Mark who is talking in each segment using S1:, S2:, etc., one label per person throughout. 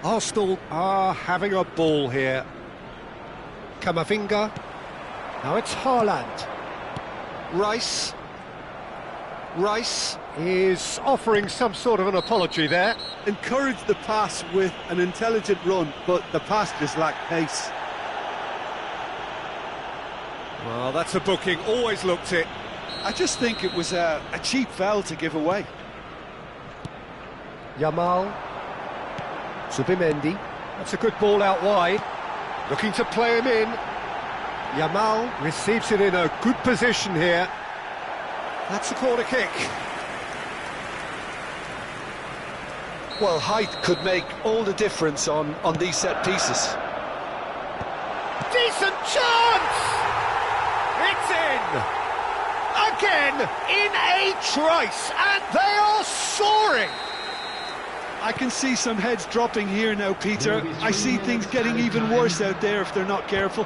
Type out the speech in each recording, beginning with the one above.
S1: Arsenal are having a ball here. Camavinga. Now it's Haaland. Rice. Rice is offering some sort of an apology there.
S2: Encouraged the pass with an intelligent run, but the pass just lacked pace.
S1: Well, that's a booking, always looked it.
S2: I just think it was a cheap foul to give away.
S1: Yamal. Zubimendi. That's a good ball out wide. Looking to play him in. Yamal receives it in a good position here. That's a corner kick.
S2: Well, height could make all the difference on these set pieces.
S1: Decent chance! It's in! Again, in a trice, and they are soaring!
S2: I can see some heads dropping here now, Peter. I see things getting even worse out there if they're not careful.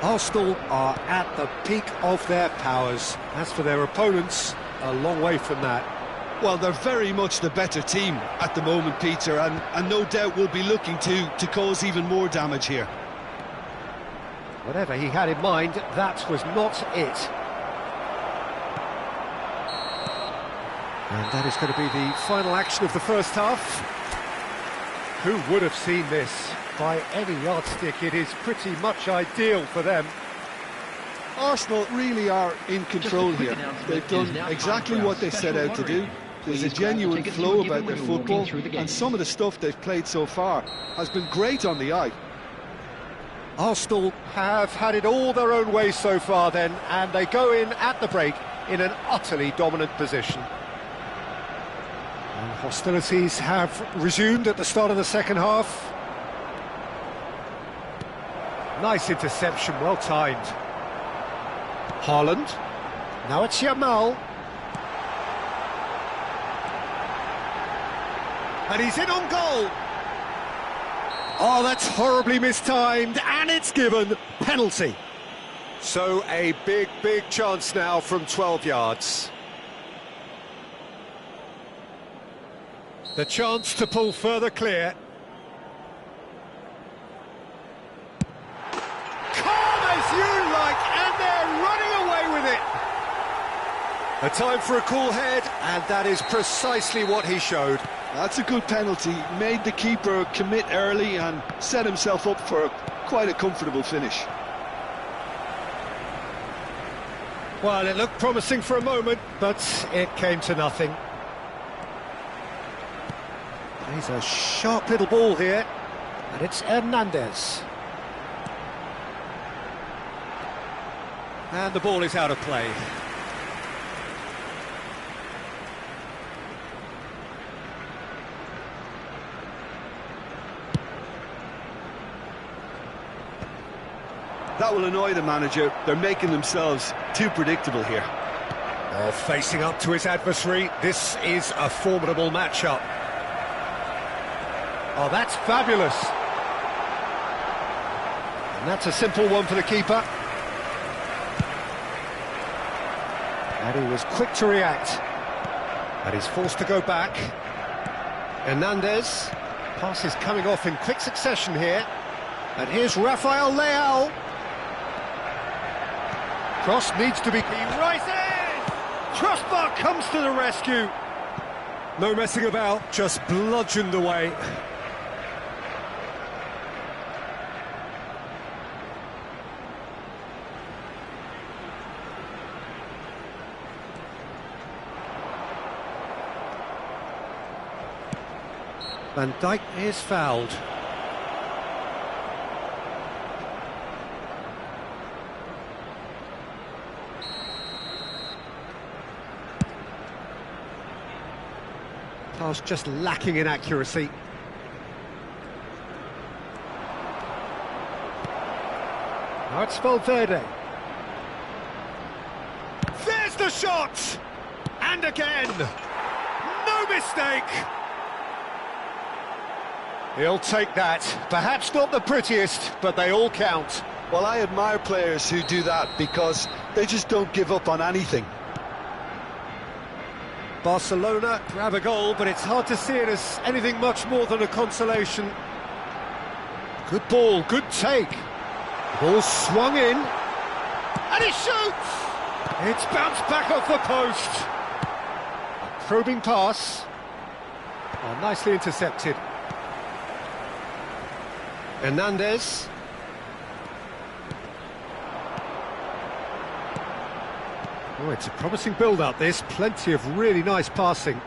S1: Arsenal are at the peak of their powers. As for their opponents, a long way from that.
S2: Well, they're very much the better team at the moment, Peter, and no doubt will be looking to cause even more damage here.
S1: Whatever he had in mind, that was not it. And that is going to be the final action of the first half. Who would have seen this? By any yardstick, it is pretty much ideal for them.
S2: Arsenal really are in control here. They've done exactly what they set out to do. There's a genuine flow about their football, and some of the stuff they've played so far has been great on the eye.
S1: Arsenal have had it all their own way so far then, and they go in at the break in an utterly dominant position. And hostilities have resumed at the start of the second half. Nice interception, well timed. Haaland. Now it's Yamal. And he's in on goal. Oh, that's horribly mistimed, and it's given. Penalty. So a big chance now from 12 yards. The chance to pull further clear. Calm as you like, and they're running away with it. A time for a cool head, and that is precisely what he showed.
S2: That's a good penalty. Made the keeper commit early and set himself up for quite a comfortable finish.
S1: Well, it looked promising for a moment, but it came to nothing. He's a sharp little ball here, and it's Hernandez. And the ball is out of play.
S2: That will annoy the manager. They're making themselves too predictable here.
S1: Oh, facing up to his adversary, this is a formidable matchup. Oh, that's fabulous. And that's a simple one for the keeper. And he was quick to react. And he's forced to go back. Hernandez. Pass is coming off in quick succession here. And here's Rafael Leao. Cross needs to be... He rises! Crossbar comes to the rescue. No messing about, just bludgeoned away. Van Dijk is fouled. Pass just lacking in accuracy. Now it's Valverde. There's the shot! And again! No mistake! He'll take that. Perhaps not the prettiest, but they all count.
S2: Well, I admire players who do that because they just don't give up on anything.
S1: Barcelona grab a goal, but it's hard to see it as anything much more than a consolation. Good ball, good take. Ball swung in, and he shoots! It's bounced back off the post. A probing pass. Oh, nicely intercepted. Hernandez. Oh, it's a promising build-up, this. Plenty of really nice passing.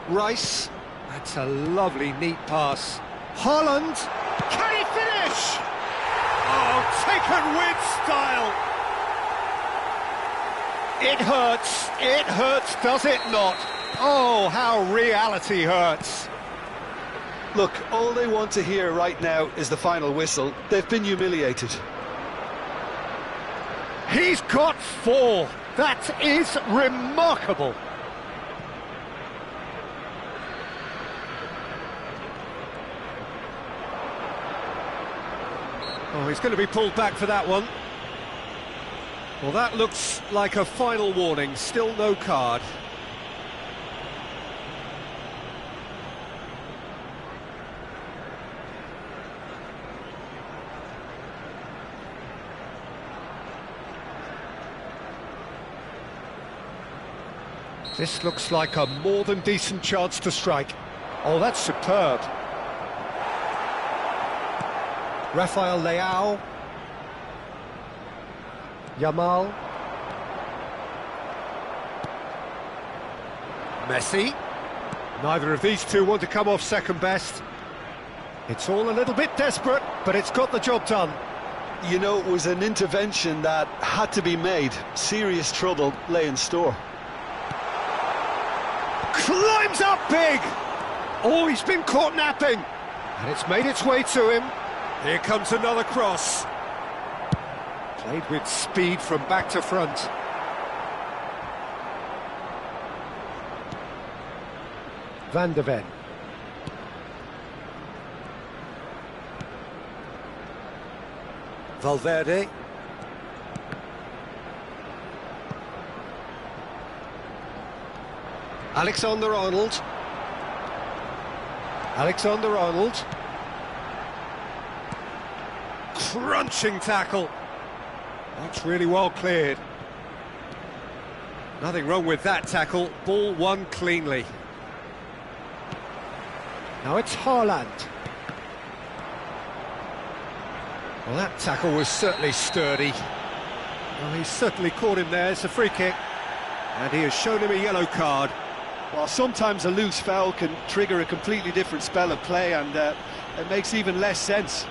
S1: Rice. That's a lovely, neat pass. Haaland. Can he finish? Oh, taken with style. It hurts, does it not? Oh, how reality hurts.
S2: Look, all they want to hear right now is the final whistle. They've been humiliated.
S1: He's got 4. That is remarkable. Oh, he's going to be pulled back for that one. Well, that looks like a final warning. Still no card. This looks like a more than decent chance to strike. Oh, that's superb. Rafael Leao. Yamal. Messi. Neither of these two want to come off second best. It's all a little bit desperate, but it's got the job done.
S2: You know, it was an intervention that had to be made. Serious trouble lay in store.
S1: Climbs up big! Oh, he's been caught napping. And it's made its way to him. Here comes another cross. Played with speed from back to front. Van de Ven. Valverde. Alexander-Arnold. Alexander-Arnold. Crunching tackle. That's really well cleared. Nothing wrong with that tackle. Ball won cleanly. Now it's Haaland. Well, that tackle was certainly sturdy. Well, he's certainly caught him there. It's a free kick. And he has shown him a yellow card.
S2: Well, sometimes a loose foul can trigger a completely different spell of play, and it makes even less sense.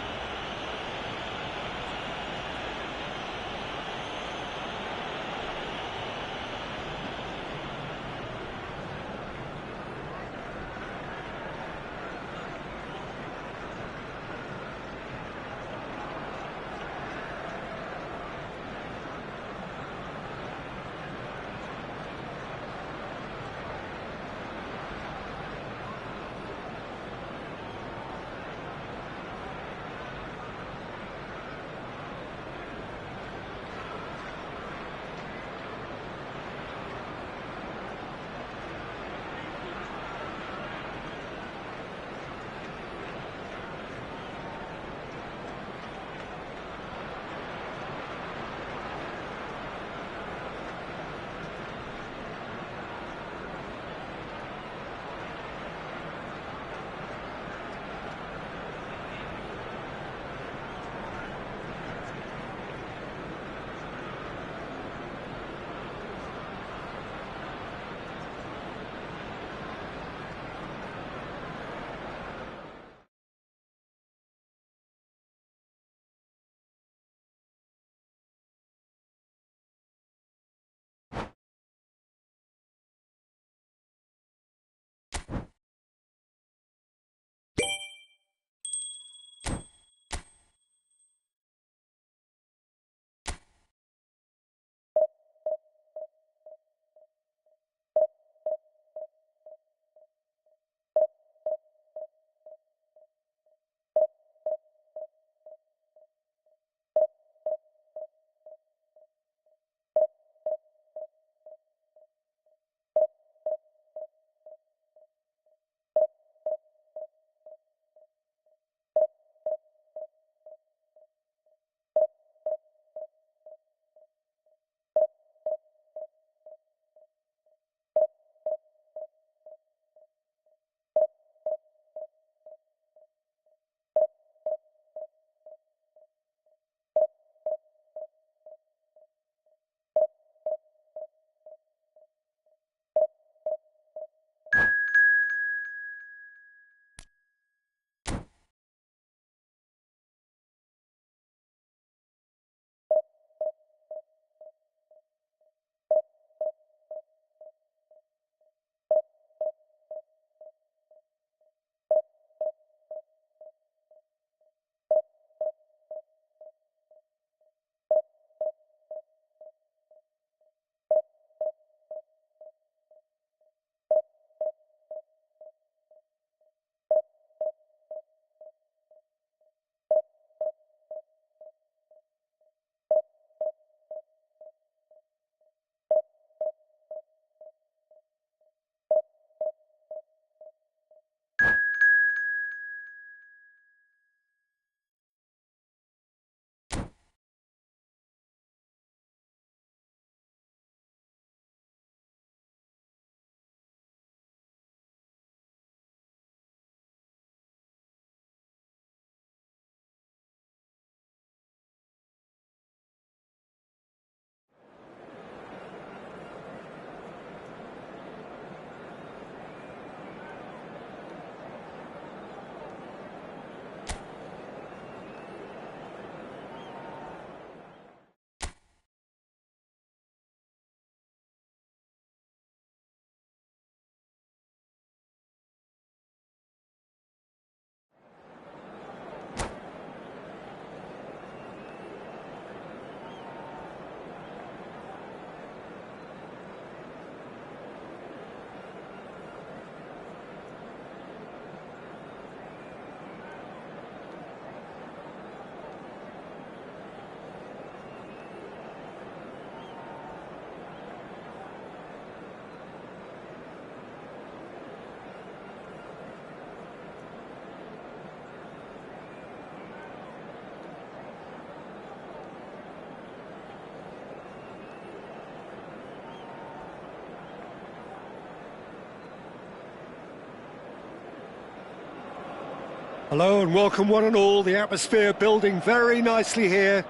S1: Hello and welcome one and all. The atmosphere building very nicely here.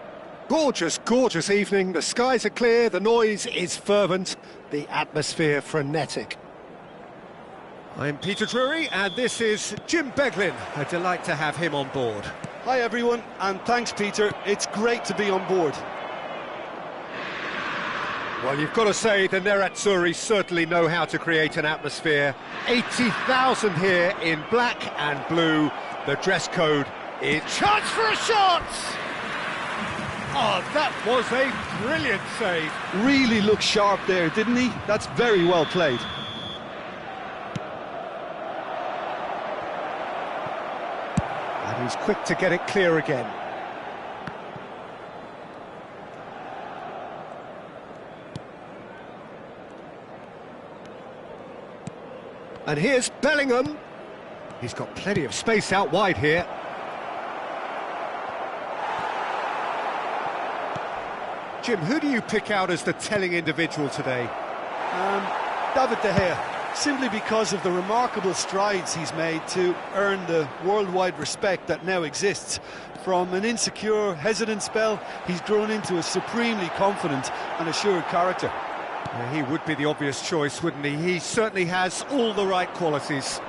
S1: Gorgeous, gorgeous evening. The skies are clear, the noise is fervent, the atmosphere frenetic. I'm Peter Drury and this is Jim Beglin. A delight to have him on board.
S2: Hi everyone, and thanks Peter. It's great to be on board.
S1: Well, you've got to say the Nerazzurri certainly know how to create an atmosphere. 80,000 here in black and blue. The dress code is... Chance for a shot! Oh, that was a brilliant save.
S2: Really looked sharp there, didn't he? That's very well played.
S1: And he's quick to get it clear again. And here's Bellingham. He's got plenty of space out wide here. Jim, who do you pick out as the telling individual today?
S2: David De Gea, simply because of the remarkable strides he's made to earn the worldwide respect that now exists. From an insecure, hesitant spell, he's grown into a supremely confident and assured character.
S1: Yeah, he would be the obvious choice, wouldn't he? He certainly has all the right qualities.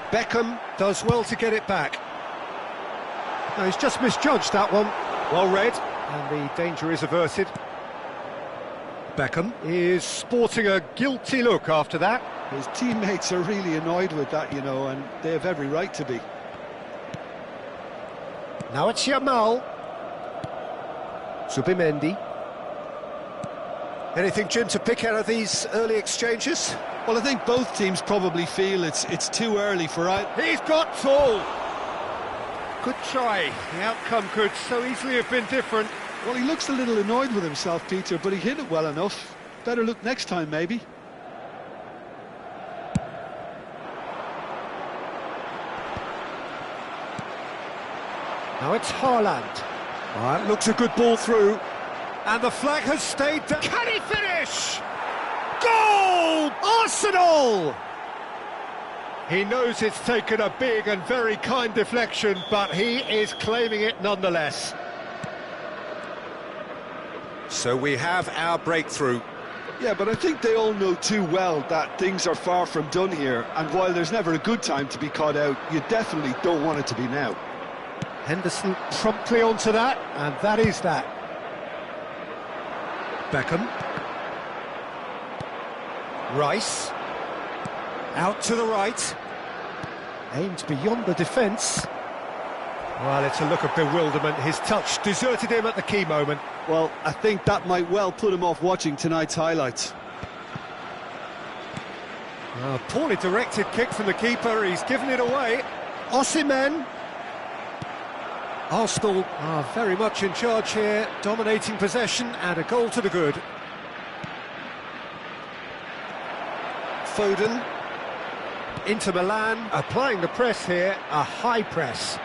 S1: Beckham does well to get it back. No, he's just misjudged that one. Well read, and the danger is averted. Beckham is sporting a guilty look after that.
S2: His teammates are really annoyed with that, you know, and they have every right to be.
S1: Now it's Yamal. Zubimendi. Anything, Jim, to pick out of these early exchanges?
S2: Well, I think both teams probably feel it's too early for either.
S1: He's got tall. Good try. The outcome could so easily have been different.
S2: Well, he looks a little annoyed with himself, Peter, but he hit it well enough. Better look next time, maybe.
S1: Now it's Haaland. Oh, that looks a good ball through. And the flag has stayed down. Can he finish? Goal! Arsenal! He knows it's taken a big and very kind deflection, but he is claiming it nonetheless. So we have our breakthrough.
S2: Yeah, but I think they all know too well that things are far from done here, and while there's never a good time to be caught out, you definitely don't want it to be now.
S1: Henderson promptly onto that, and that is that. Beckham. Rice. Out to the right. Aimed beyond the defence. Well, it's a look of bewilderment. His touch deserted him at the key moment.
S2: Well, I think that might well put him off watching tonight's highlights.
S1: Poorly directed kick from the keeper. He's given it away. Osimhen. Arsenal are very much in charge here, dominating possession and a goal to the good. Foden. Inter Milan applying the press here, a high press.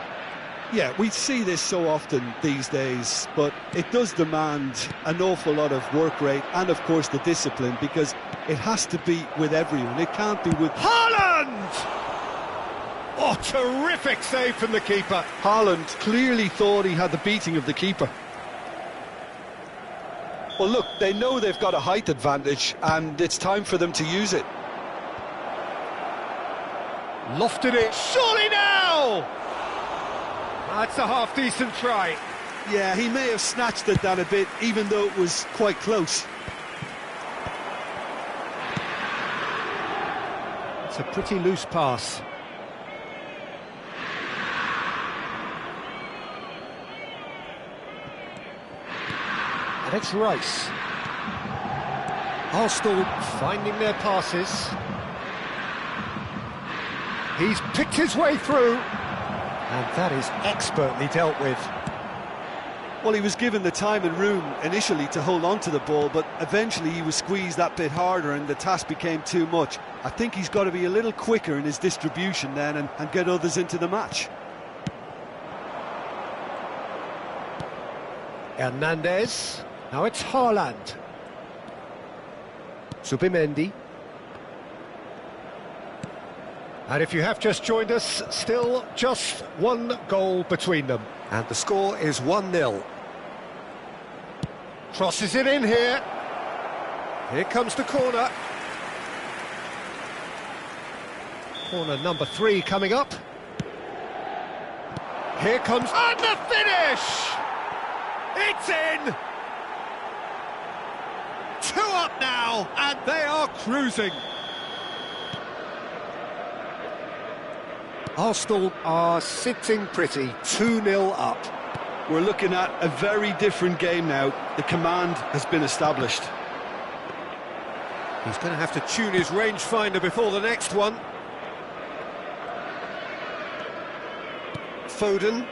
S2: Yeah, we see this so often these days, but it does demand an awful lot of work rate and, of course, the discipline, because it has to be with everyone. It can't be with...
S1: Haaland! Oh, terrific save from the keeper.
S2: Haaland clearly thought he had the beating of the keeper. Well, look, they know they've got a height advantage, and it's time for them to use it.
S1: Lofted it. Surely now! That's a half-decent try.
S2: Yeah, he may have snatched it down a bit, even though it was quite close.
S1: It's a pretty loose pass. And it's Rice. Arsenal finding their passes. He's picked his way through. And that is expertly dealt with.
S2: Well, he was given the time and room initially to hold on to the ball, but eventually he was squeezed that bit harder and the task became too much. I think he's got to be a little quicker in his distribution then and get others into the match.
S1: Hernandez. Now it's Haaland. Zubimendi. And if you have just joined us, still just one goal between them. And the score is 1-0. Crosses it in here. Here comes the corner. Corner number 3 coming up. Here comes... And the finish! It's in! 2 up now, and they are cruising. Arsenal are sitting pretty, 2-0 up.
S2: We're looking at a very different game now. The command has been established.
S1: He's going to have to tune his rangefinder before the next one. Foden.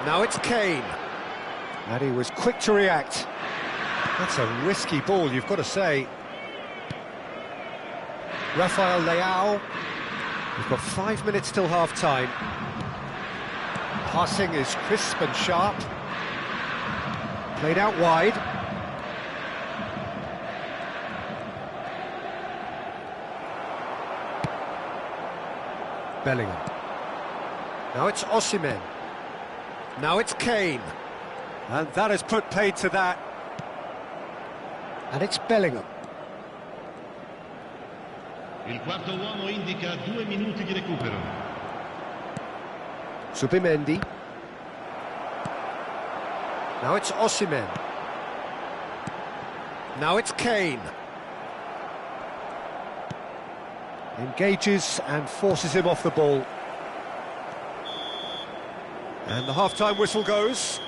S1: Now it's Kane. And he was quick to react. That's a risky ball, you've got to say. Rafael Leao. We've got 5 minutes till half-time. Passing is crisp and sharp. Played out wide. Bellingham. Now it's Osimhen. Now it's Kane. And that has put paid to that. And it's Bellingham.
S3: Il quarto uomo indica 2 minuti di recupero.
S1: Zubimendi. Now it's Osimhen. Now it's Kane. Engages and forces him off the ball. And the half-time whistle goes.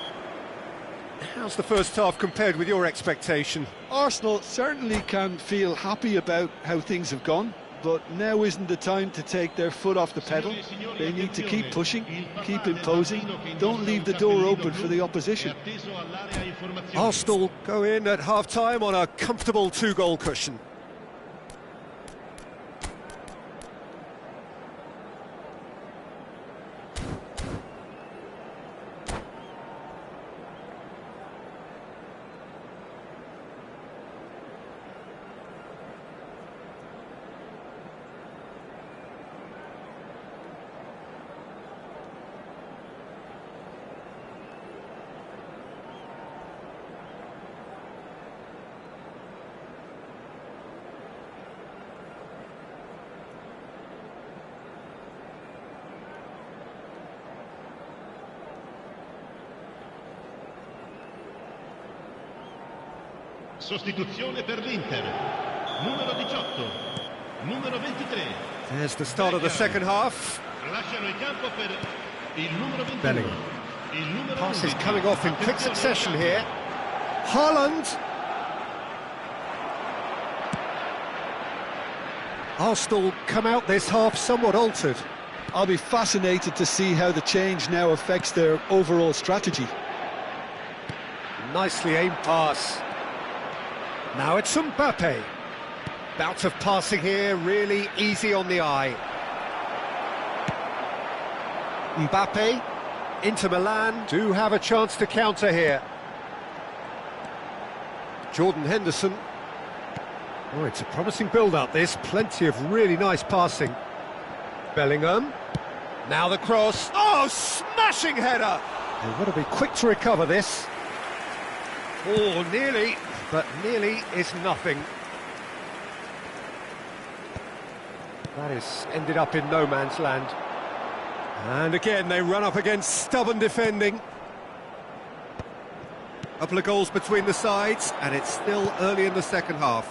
S1: How's the first half compared with your expectation?
S2: Arsenal certainly can feel happy about how things have gone, but now isn't the time to take their foot off the pedal. They need to keep pushing, keep imposing, don't leave the door open for the opposition.
S1: Arsenal go in at half-time on a comfortable 2-goal cushion.
S3: Sostituzione per l'Inter. Numero 18. Numero 23.
S1: There's the start of the second half.
S3: Lasciano il campo per il numero 21.
S1: Bellingham.
S3: Il numero
S1: Passes
S3: 11.
S1: coming off in quick succession here. Haaland. Arsenal come out this half somewhat altered.
S2: I'll be fascinated to see how the change now affects their overall strategy.
S1: Nicely aimed pass. Now it's Mbappe. Bout of passing here, really easy on the eye. Mbappe, Inter Milan do have a chance to counter here. Jordan Henderson. Oh, it's a promising build-up, this. Plenty of really nice passing. Bellingham. Now the cross. Oh, smashing header! They've got to be quick to recover this. Oh, nearly, but nearly is nothing. That is ended up in no man's land. And again, they run up against stubborn defending. Couple of goals between the sides, and it's still early in the second half.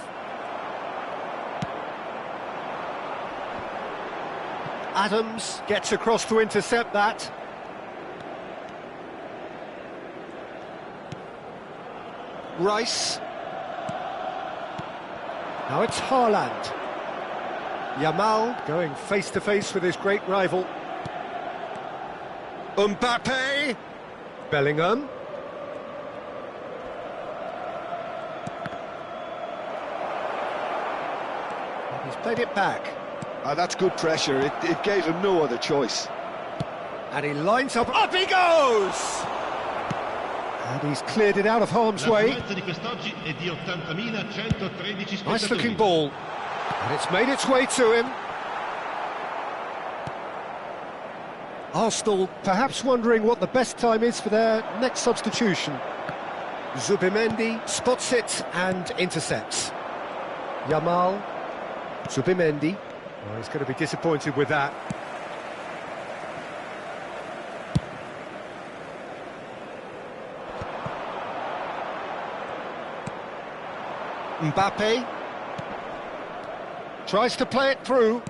S1: Adams gets across to intercept that. Rice. Now it's Haaland. Yamal going face-to-face with his great rival. Mbappe. Bellingham. He's played it back.
S2: That's good pressure. It gave him no other choice.
S1: And he lines up. Up he goes! And he's cleared it out of harm's way. Nice looking ball. And it's made its way to him. Arsenal perhaps wondering what the best time is for their next substitution. Zubimendi spots it and intercepts. Yamal, Zubimendi. Oh, he's going to be disappointed with that. Mbappe tries to play it through.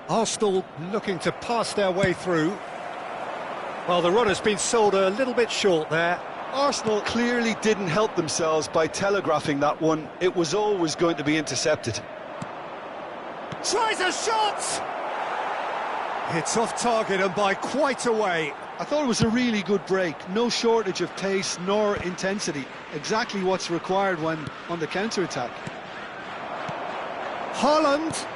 S1: Arsenal looking to pass their way through. Well, the run has been sold a little bit short there.
S2: Arsenal clearly didn't help themselves by telegraphing that one. It was always going to be intercepted.
S1: Tries a shot! It's off target and by quite a way.
S2: I thought it was a really good break. No shortage of pace nor intensity. Exactly what's required when on the counter-attack.
S1: Haaland.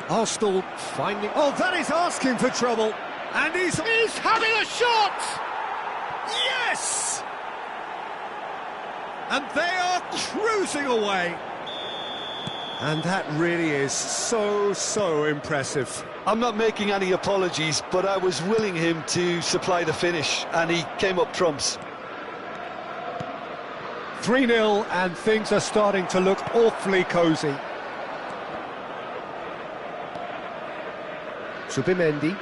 S1: Arsenal finding... Oh, that is asking for trouble. And he's having a shot! Yes! And they are cruising away. And that really is so impressive.
S2: I'm not making any apologies, but I was willing him to supply the finish, and he came up trumps.
S1: 3-0, and things are starting to look awfully cosy. Zubimendi.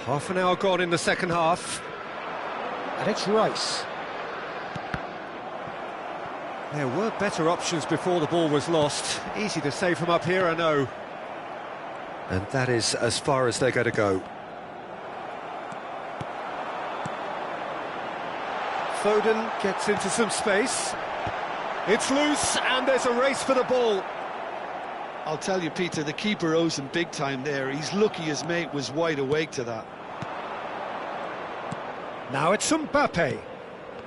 S1: Half an hour gone in the second half. And it's Rice. There were better options before the ball was lost. Easy to say from up here, I know. And that is as far as they're going to go. Foden gets into some space. It's loose, and there's a race for the ball.
S2: I'll tell you, Peter, the keeper owes him big time there. He's lucky his mate was wide awake to that.
S1: Now it's Mbappe.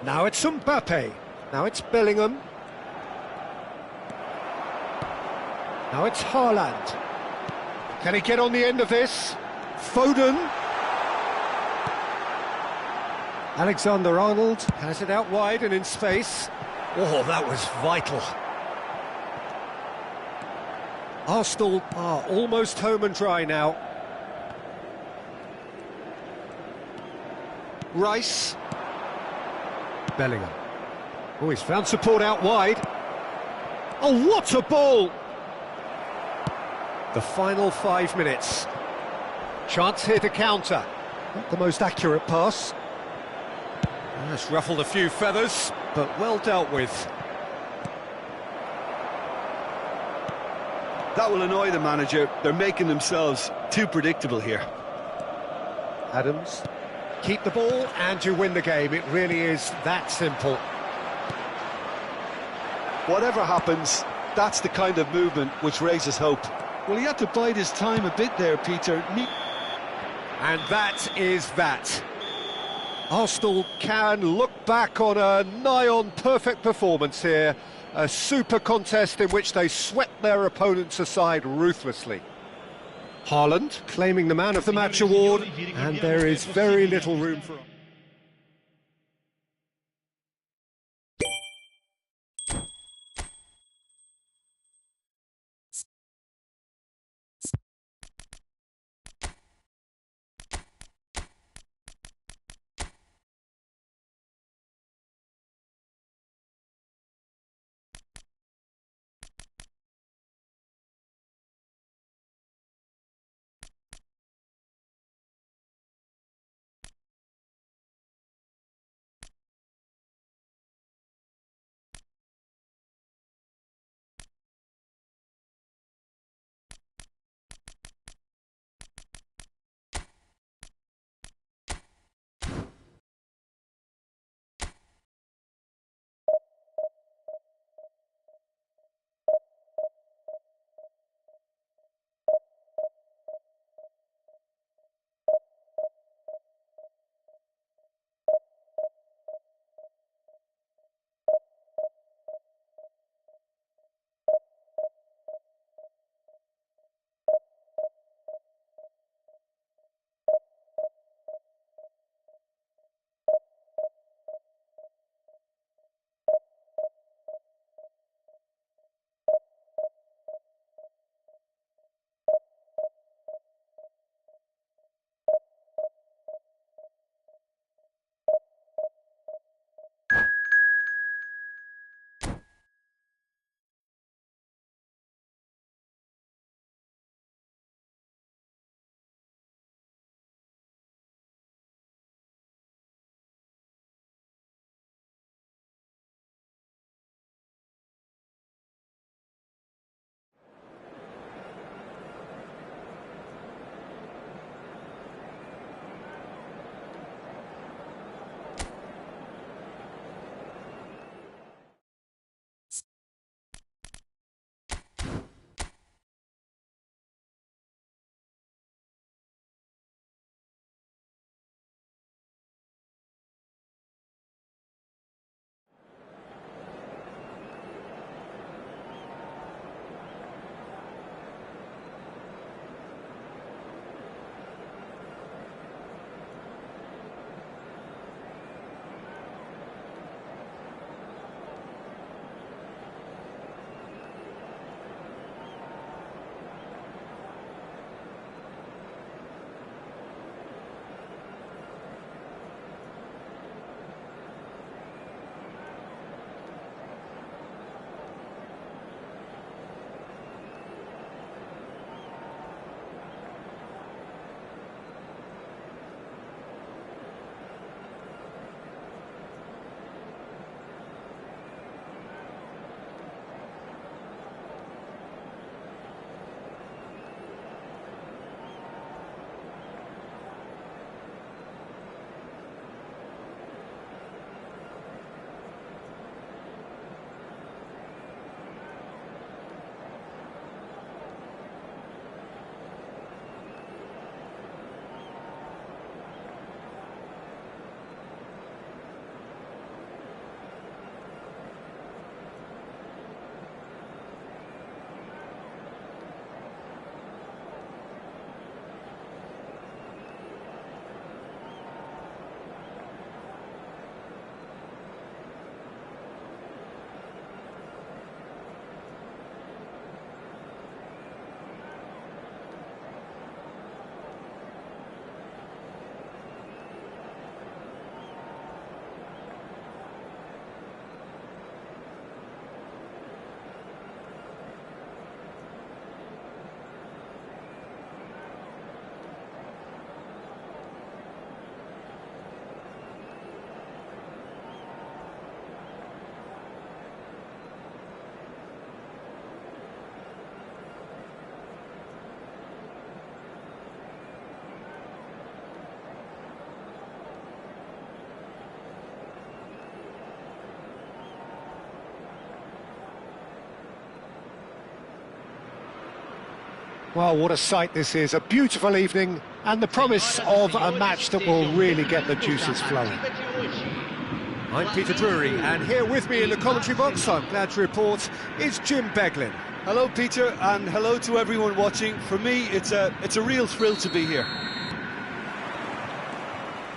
S1: Now it's Mbappe. Now it's Bellingham. Now it's Haaland. Can he get on the end of this? Foden. Alexander-Arnold has it out wide and in space. Oh, that was vital. Arsenal are almost home and dry now. Rice. Bellingham. Oh, he's found support out wide. Oh, what a ball! The final 5 minutes. Chance here to counter. Not the most accurate pass. That's ruffled a few feathers, but well dealt with.
S2: That will annoy the manager. They're making themselves too predictable here.
S1: Adams. Keep the ball and you win the game. It really is that simple.
S2: Whatever happens, that's the kind of movement which raises hope. Well, he had to bide his time a bit there, Peter.
S1: And that is that. Arsenal can look back on a nigh-on perfect performance here. A super contest in which they swept their opponents aside ruthlessly. Haaland claiming the Man of the Match award, and there is very little room for... Well, what a sight this is, a beautiful evening, and the promise of a match that will really get the juices flowing. I'm Peter Drury, and here with me in the commentary box, I'm glad to report, is Jim Beglin.
S2: Hello, Peter, and hello to everyone watching. For me, it's a real thrill to be here.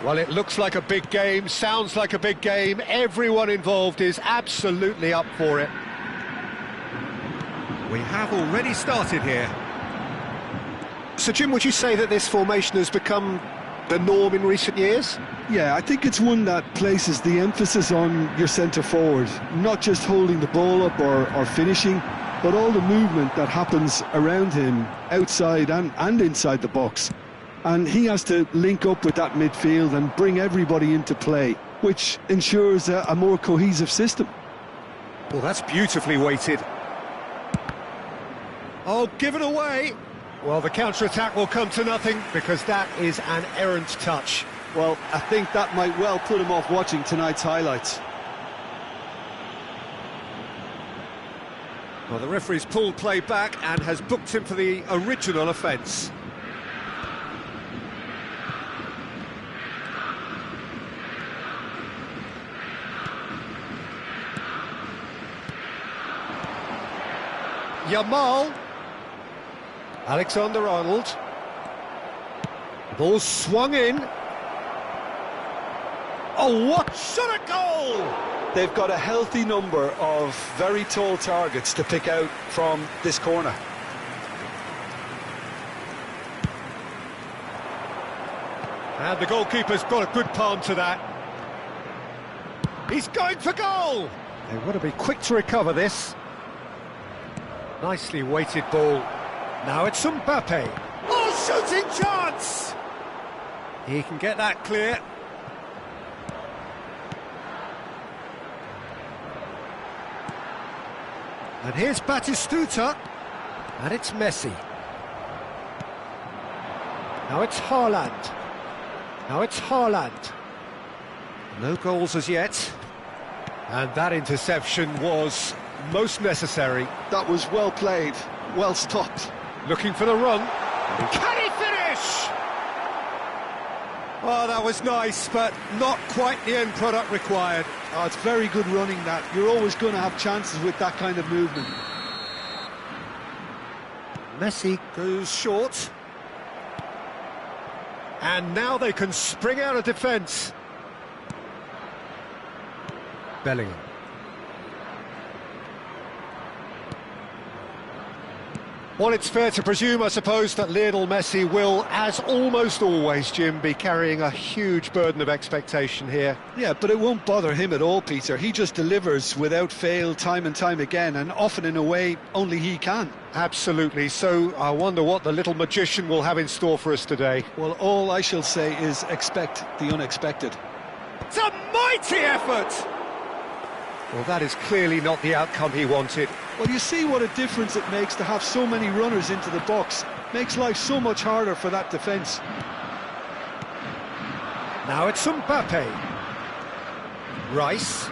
S1: Well, it looks like a big game, sounds like a big game. Everyone involved is absolutely up for it. We have already started here. So, Jim, would you say that this formation has become the norm in recent years?
S2: Yeah, I think it's one that places the emphasis on your centre-forward, not just holding the ball up or finishing, but all the movement that happens around him, outside and inside the box. And he has to link up with that midfield and bring everybody into play, which ensures a more cohesive system.
S1: Well, that's beautifully weighted. Oh, given away! Well, the counter-attack will come to nothing because that is an errant touch.
S2: Well, I think that might well put him off watching tonight's highlights.
S1: Well, the referee's pulled play back and has booked him for the original offence. Yamal. Alexander-Arnold. Ball swung in. Oh, what shot a goal!
S2: They've got a healthy number of very tall targets to pick out from this corner.
S1: And the goalkeeper's got a good palm to that. He's going for goal! They want to be quick to recover this. Nicely weighted ball. Now it's Mbappe. Oh, shooting chance! He can get that clear. And here's Batistuta. And it's Messi. Now it's Haaland. Now it's Haaland. No goals as yet. And that interception was most necessary.
S2: That was well played, well stopped.
S1: Looking for the run. Can he finish? Oh, that was nice, but not quite the end product required.
S2: Oh, it's very good running that. You're always going to have chances with that kind of movement.
S1: Messi goes short. And now they can spring out of defence. Bellingham. Well, it's fair to presume, I suppose, that Lionel Messi will, as almost always, Jim, be carrying a huge burden of expectation here.
S2: Yeah, but it won't bother him at all, Peter. He just delivers without fail time and time again, and often in a way only he can.
S1: Absolutely. So I wonder what the little magician will have in store for us today.
S2: Well, all I shall say is expect the unexpected.
S1: It's a mighty effort! Well, that is clearly not the outcome he wanted.
S2: Well, you see what a difference it makes to have so many runners into the box. Makes life so much harder for that defence.
S1: Now it's Mbappe. Rice.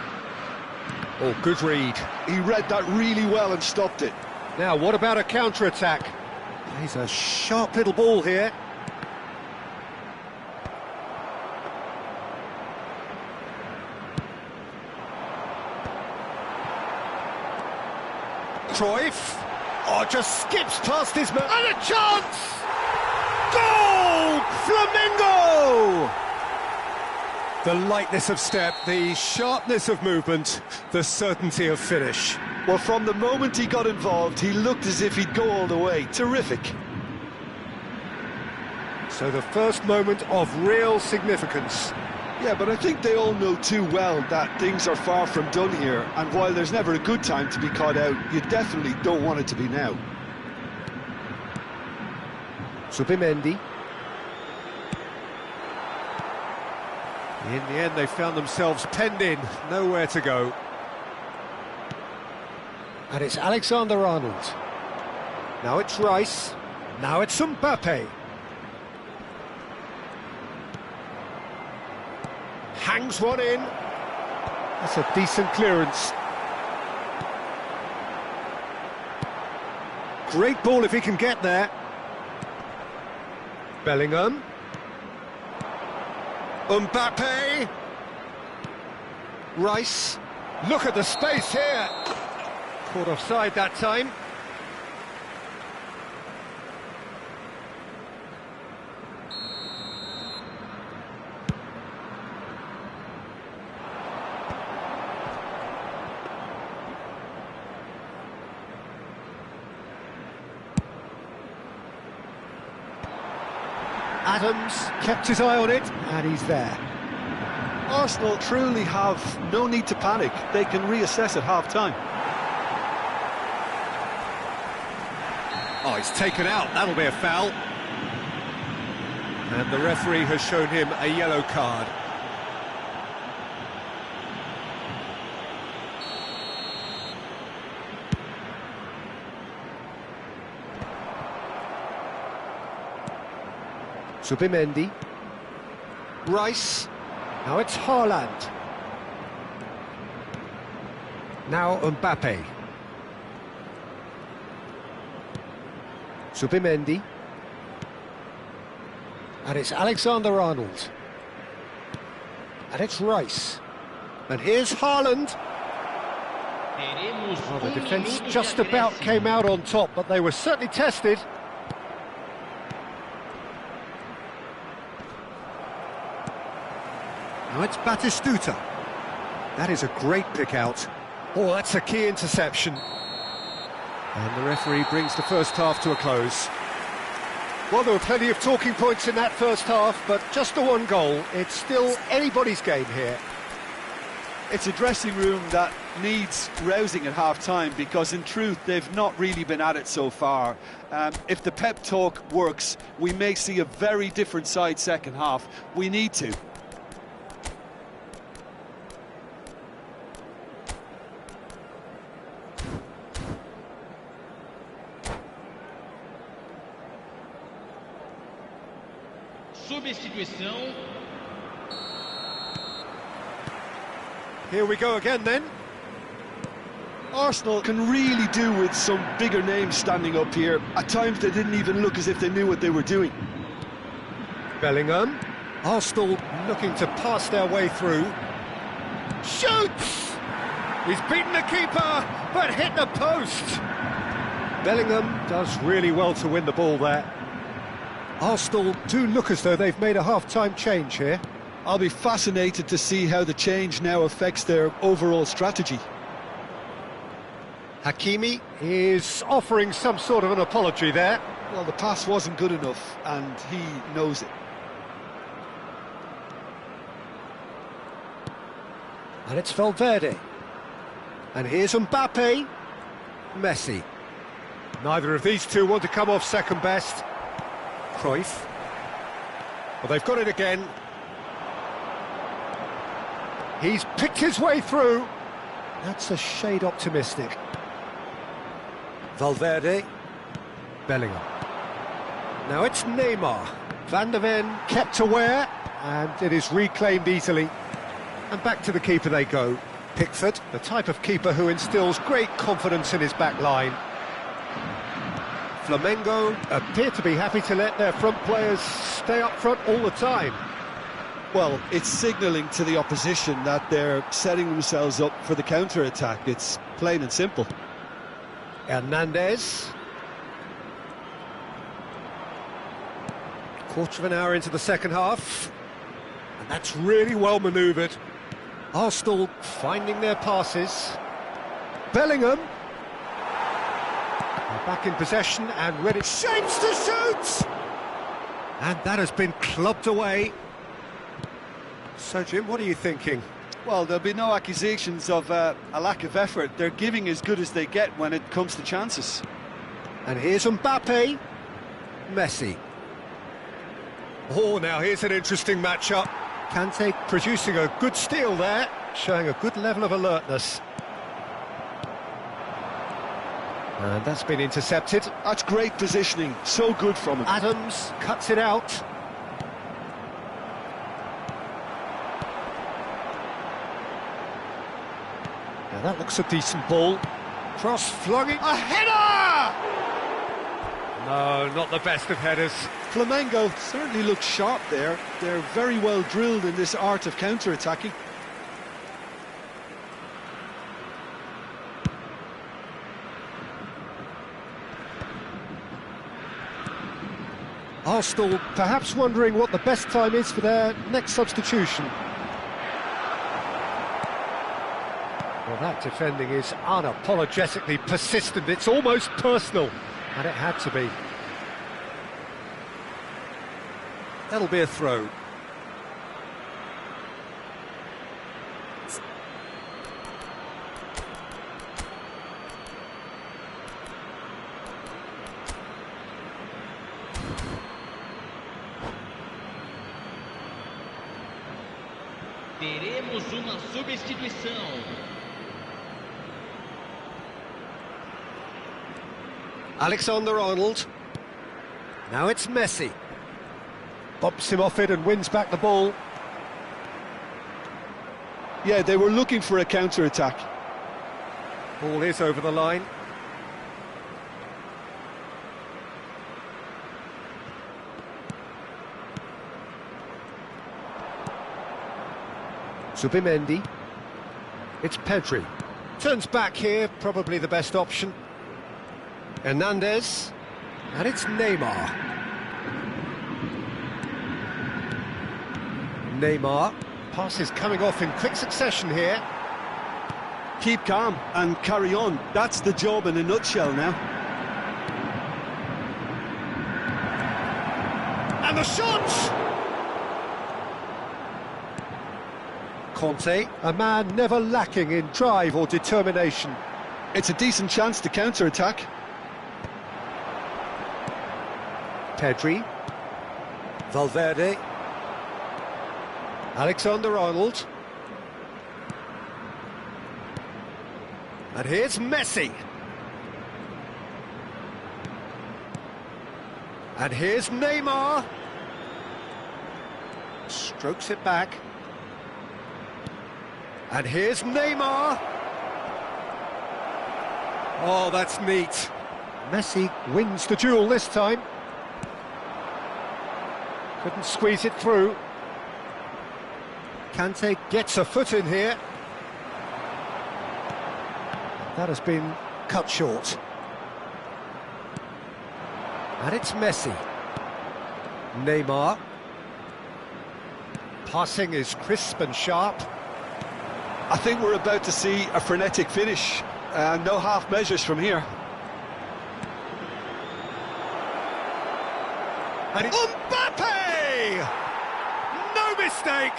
S1: Oh, good read.
S2: He read that really well and stopped it.
S1: Now, what about a counter-attack? He's a sharp little ball here. Cruyff. Oh, just skips past his man. And a chance! Goal! Flamengo! The lightness of step, the sharpness of movement, the certainty of finish.
S2: Well, from the moment he got involved, he looked as if he'd go all the way. Terrific.
S1: So the first moment of real significance.
S2: Yeah, but I think they all know too well that things are far from done here, and while there's never a good time to be caught out, you definitely don't want it to be now.
S1: Zubimendi. In the end, they found themselves penned in, nowhere to go. And it's Alexander-Arnold. Now it's Rice. Now it's Mbappe. Hangs one in. That's a decent clearance. Great ball if he can get there. Bellingham. Mbappe. Rice. Look at the space here. Caught offside that time. Adams kept his eye on it, and he's there.
S2: Arsenal truly have no need to panic. They can reassess at half-time.
S1: Oh, he's taken out. That'll be a foul. And the referee has shown him a yellow card. Zubimendi. Rice. Now it's Haaland. Now Mbappe. Zubimendi. And it's Alexander-Arnold. And it's Rice. And here's Haaland. Well, the defence just about came out on top, but they were certainly tested. Now it's Batistuta. That is a great pick out. Oh, that's a key interception. And the referee brings the first half to a close. Well, there were plenty of talking points in that first half, but just the one goal. It's still anybody's game here.
S2: It's a dressing room that needs rousing at half-time, because in truth they've not really been at it so far. If the pep talk works, we may see a very different side second half. We need to.
S3: Substituição.
S1: Here we go again then.
S2: Arsenal can really do with some bigger names standing up here. At times they didn't even look as if they knew what they were doing.
S1: Bellingham. Arsenal looking to pass their way through. Shoots! He's beaten the keeper, but hit the post. Bellingham does really well to win the ball there. Arsenal do look as though they've made a half-time change here.
S2: I'll be fascinated to see how the change now affects their overall strategy.
S1: Hakimi is offering some sort of an apology there.
S2: Well, the pass wasn't good enough, and he knows it.
S1: And it's Valverde. And here's Mbappe. Messi. Neither of these two want to come off second best. Cruyff. Well, they've got it again. He's picked his way through. That's a shade optimistic. Valverde. Bellingham. Now it's Neymar. Van de Ven kept aware, and it is reclaimed easily. And back to the keeper they go. Pickford, the type of keeper who instills great confidence in his back line. Flamengo appear to be happy to let their front players stay up front all the time.
S2: Well, it's signalling to the opposition that they're setting themselves up for the counter-attack. It's plain and simple.
S1: Hernandez. Quarter of an hour into the second half. And that's really well manoeuvred. Arsenal finding their passes. Bellingham. Back in possession and ready. Shapes to shoot! And that has been clubbed away. So, Jim, what are you thinking?
S2: Well, there'll be no accusations of a lack of effort. They're giving as good as they get when it comes to chances.
S1: And here's Mbappe. Messi. Oh, now here's an interesting matchup. Kante producing a good steal there, showing a good level of alertness. And that's been intercepted.
S2: That's great positioning, so good from him.
S1: Adams cuts it out. Now that looks a decent ball. Cross flung it. A header! No, not the best of headers.
S2: Flamengo certainly look sharp there. They're very well drilled in this art of counter-attacking.
S1: Arsenal perhaps wondering what the best time is for their next substitution. Well, that defending is unapologetically persistent. It's almost personal, and it had to be. That'll be a throw.
S4: Teremos uma substituição.
S1: Alexander-Arnold. Now it's Messi. Bumps him off it and wins back the ball.
S2: Yeah, they were looking for a counter-attack.
S1: Ball is over the line. Zubimendi. It's Pedri. Turns back here, probably the best option. Hernandez. And it's Neymar. Neymar. Pass is coming off in quick succession here.
S2: Keep calm and carry on. That's the job in a nutshell now.
S1: And the shot! Conte, a man never lacking in drive or determination.
S2: It's a decent chance to counter-attack.
S1: Pedri. Valverde. Alexander-Arnold. And here's Messi. And here's Neymar. Strokes it back. And here's Neymar. Oh, that's neat. Messi wins the duel this time. Couldn't squeeze it through. Kante gets a foot in here. That has been cut short. And it's Messi. Neymar. Passing is crisp and sharp.
S2: I think we're about to see a frenetic finish. No half measures from here.
S1: And Mbappe! No mistake!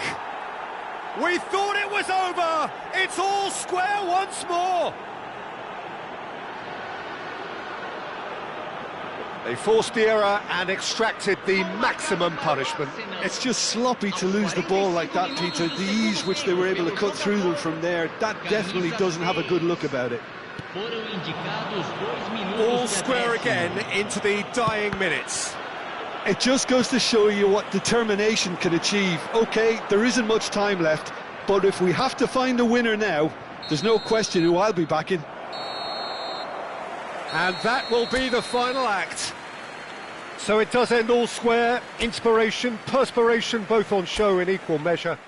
S1: We thought it was over! It's all square once more! They forced the error and extracted the maximum punishment.
S2: It's just sloppy to lose the ball like that, Peter. The ease which they were able to cut through them from there, that definitely doesn't have a good look about it.
S1: All square again into the dying minutes.
S2: It just goes to show you what determination can achieve. OK, there isn't much time left, but if we have to find a winner now, there's no question who I'll be backing.
S1: And that will be the final act. So it does end all square. Inspiration, perspiration, both on show in equal measure.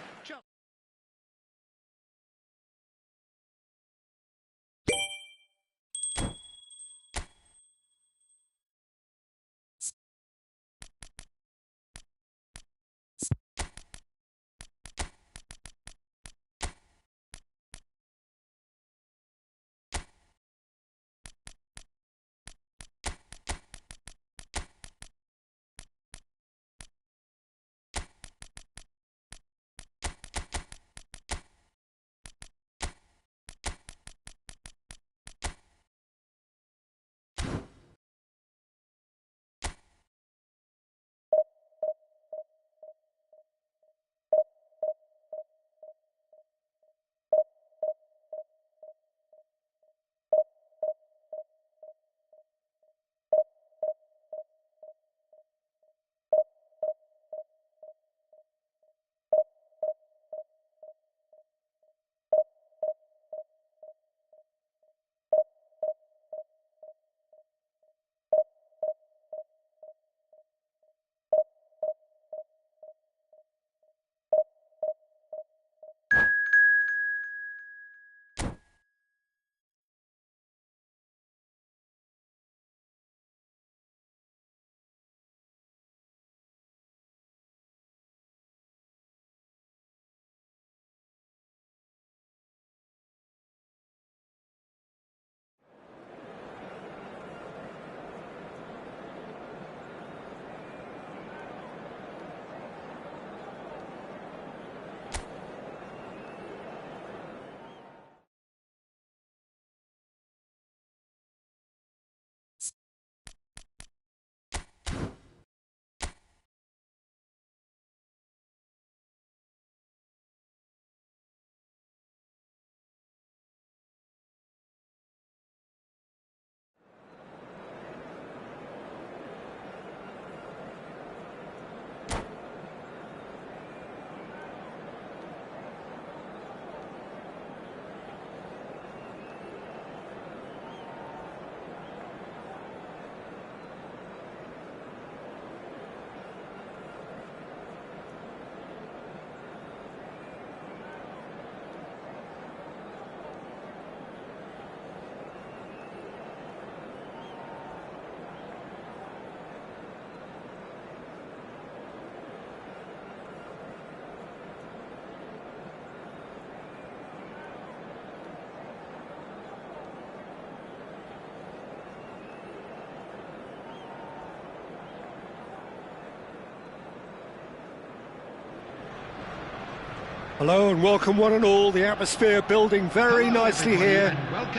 S1: Hello and welcome one and all. The atmosphere building very nicely here.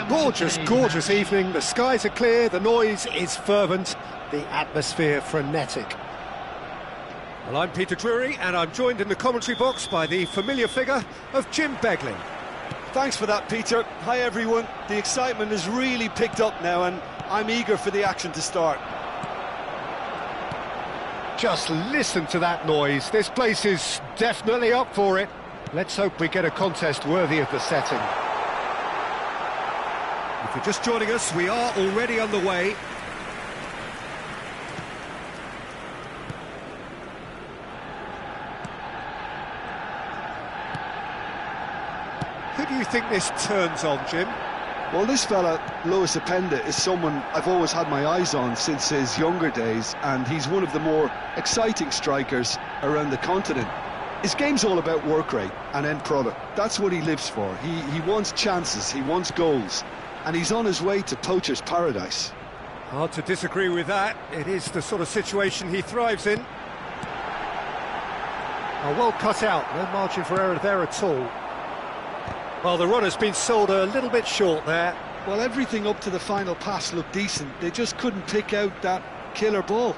S1: Gorgeous, gorgeous evening. The skies are clear, the noise is fervent, the atmosphere frenetic. Well, I'm Peter Drury and I'm joined in the commentary box by the familiar figure of Jim Beglin.
S2: Thanks for that, Peter. Hi, everyone. The excitement has really picked up now and I'm eager for the action to start.
S1: Just listen to that noise. This place is definitely up for it. Let's hope we get a contest worthy of the setting. If you're just joining us, we are already underway. Who do you think this turns on, Jim?
S2: Well, this fella, Lois Openda, is someone I've always had my eyes on since his younger days, and he's one of the more exciting strikers around the continent. His game's all about work rate and end product. That's what he lives for. He wants chances, he wants goals, and he's on his way to poacher's paradise.
S1: Hard to disagree with that. It is the sort of situation he thrives in. Oh, well cut out, no margin for error there at all. Well, the run has been sold a little bit short there.
S2: Well, everything up to the final pass looked decent. They just couldn't pick out that killer ball.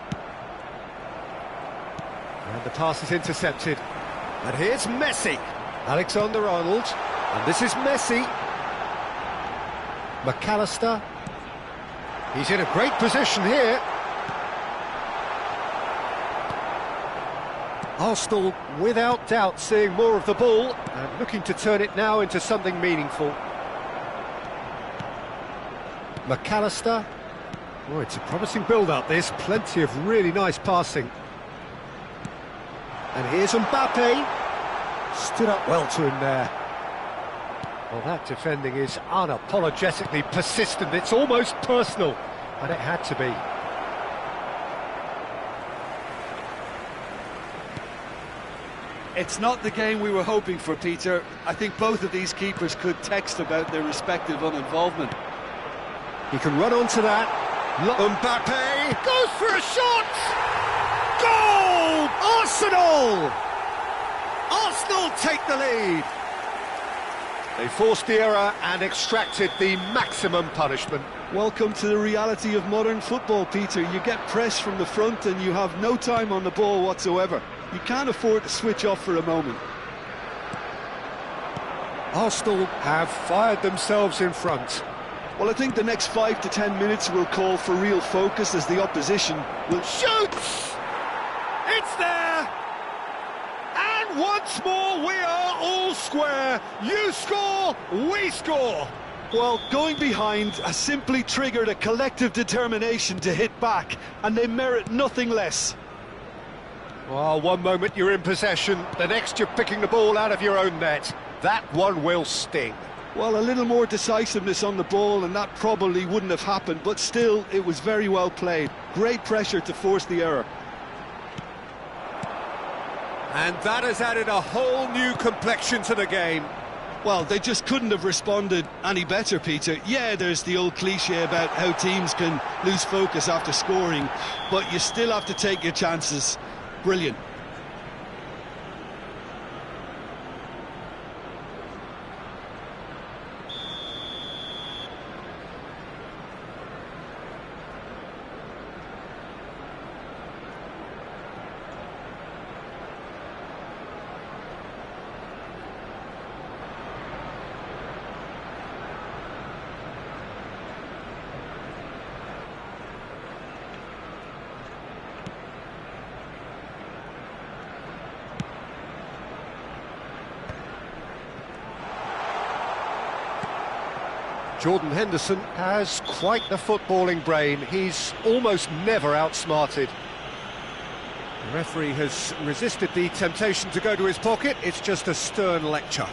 S1: And the pass is intercepted. And here's Messi. Alexander-Arnold. And this is Messi. McAllister. He's in a great position here. Arsenal, without doubt, seeing more of the ball and looking to turn it now into something meaningful. McAllister. Oh, it's a promising build-up, this. Plenty of really nice passing. And here's Mbappe. Stood up well to him there. Well, that defending is unapologetically persistent. It's almost personal, and it had to be.
S2: It's not the game we were hoping for, Peter. I think both of these keepers could text about their respective uninvolvement.
S1: He can run onto that. Mbappe goes for a shot! Goal! Arsenal! Arsenal take the lead. They forced the error and extracted the maximum punishment.
S2: Welcome to the reality of modern football, Peter. You get press from the front and you have no time on the ball whatsoever. You can't afford to switch off for a moment.
S1: Arsenal have fired themselves in front.
S2: Well, I think the next 5 to 10 minutes will call for real focus as the opposition will...
S1: Shoots! It's there! And once more we are all square. You score, we score.
S2: Well, going behind has simply triggered a collective determination to hit back, and they merit nothing less.
S1: Well, one moment you're in possession, the next you're picking the ball out of your own net. That one will sting.
S2: Well, a little more decisiveness on the ball and that probably wouldn't have happened, but still, it was very well played. Great pressure to force the error.
S1: And that has added a whole new complexion to the game.
S2: Well, they just couldn't have responded any better, Peter. Yeah, there's the old cliche about how teams can lose focus after scoring, but you still have to take your chances. Brilliant.
S1: Jordan Henderson has quite the footballing brain. He's almost never outsmarted. The referee has resisted the temptation to go to his pocket. It's just a stern lecture.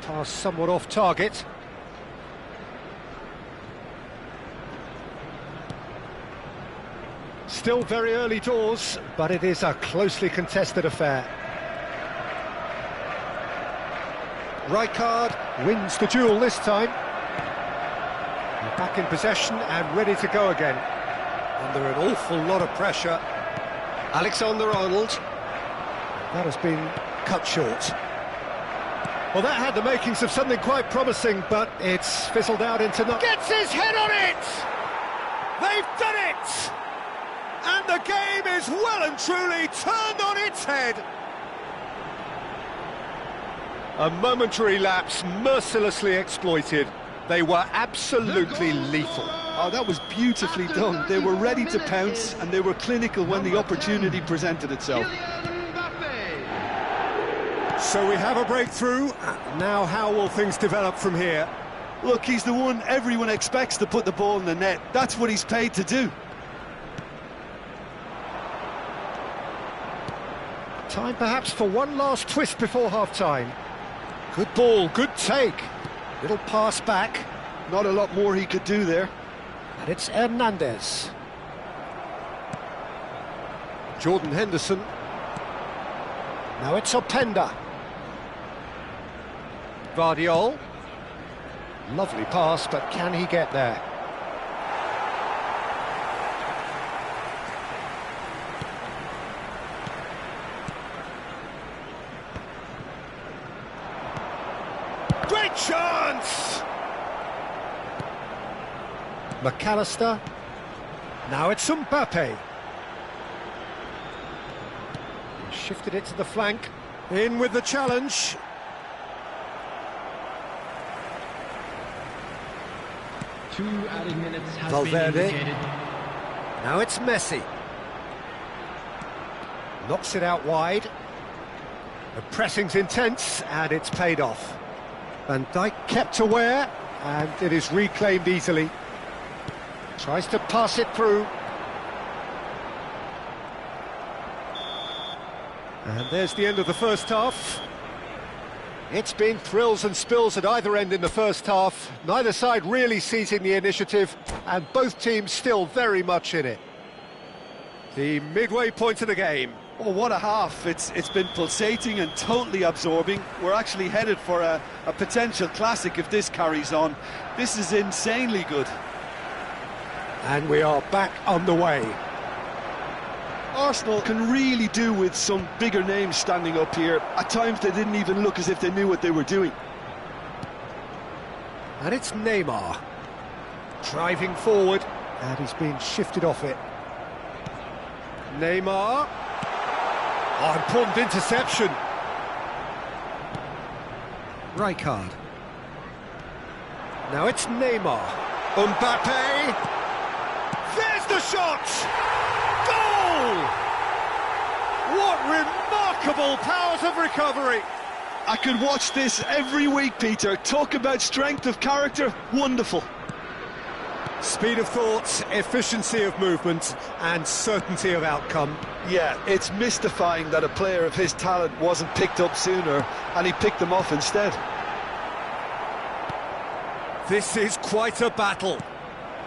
S1: Pass somewhat off target. Still very early doors, but it is a closely contested affair. Rijkaard wins the duel this time. Back in possession and ready to go again. Under an awful lot of pressure. Alexander-Arnold. That has been cut short. Well, that had the makings of something quite promising, but it's fizzled out into not... Gets his head on it! They've done it! And the game is well and truly turned on its head. A momentary lapse mercilessly exploited. They were absolutely lethal.
S2: Oh, that was beautifully done. They were ready to pounce and they were clinical when the opportunity presented itself.
S1: So we have a breakthrough. Now how will things develop from here?
S2: Look, he's the one everyone expects to put the ball in the net. That's what he's paid to do.
S1: Time perhaps for one last twist before half-time. Good ball, good take. Little pass back.
S2: Not a lot more he could do there.
S1: And it's Hernandez. Jordan Henderson. Now it's Openda. Vardiol. Lovely pass, but can he get there? Great chance! McAllister. Now it's Mbappe. Shifted it to the flank. In with the challenge.
S4: Two added minutes has
S1: Valverde.
S4: been indicated.
S1: Now it's Messi. Knocks it out wide. The pressing's intense and it's paid off. Van Dijk kept aware and it is reclaimed easily. Tries to pass it through. And there's the end of the first half. It's been thrills and spills at either end in the first half. Neither side really seizing the initiative, and both teams still very much in it. The midway point of the game.
S2: Oh, what a half. It's been pulsating and totally absorbing. We're actually headed for a potential classic if this carries on. This is insanely good.
S1: And we are back on the way.
S2: Arsenal can really do with some bigger names standing up here. At times they didn't even look as if they knew what they were doing.
S1: And it's Neymar. Driving forward, and he's been shifted off it. Neymar. Oh, important interception. Rijkaard. Now it's Neymar. Mbappe. There's the shot! Goal! What remarkable powers of recovery!
S2: I could watch this every week, Peter. Talk about strength of character, wonderful.
S1: Speed of thought, efficiency of movement, and certainty of outcome.
S2: Yeah, it's mystifying that a player of his talent wasn't picked up sooner, and he picked them off instead.
S1: This is quite a battle.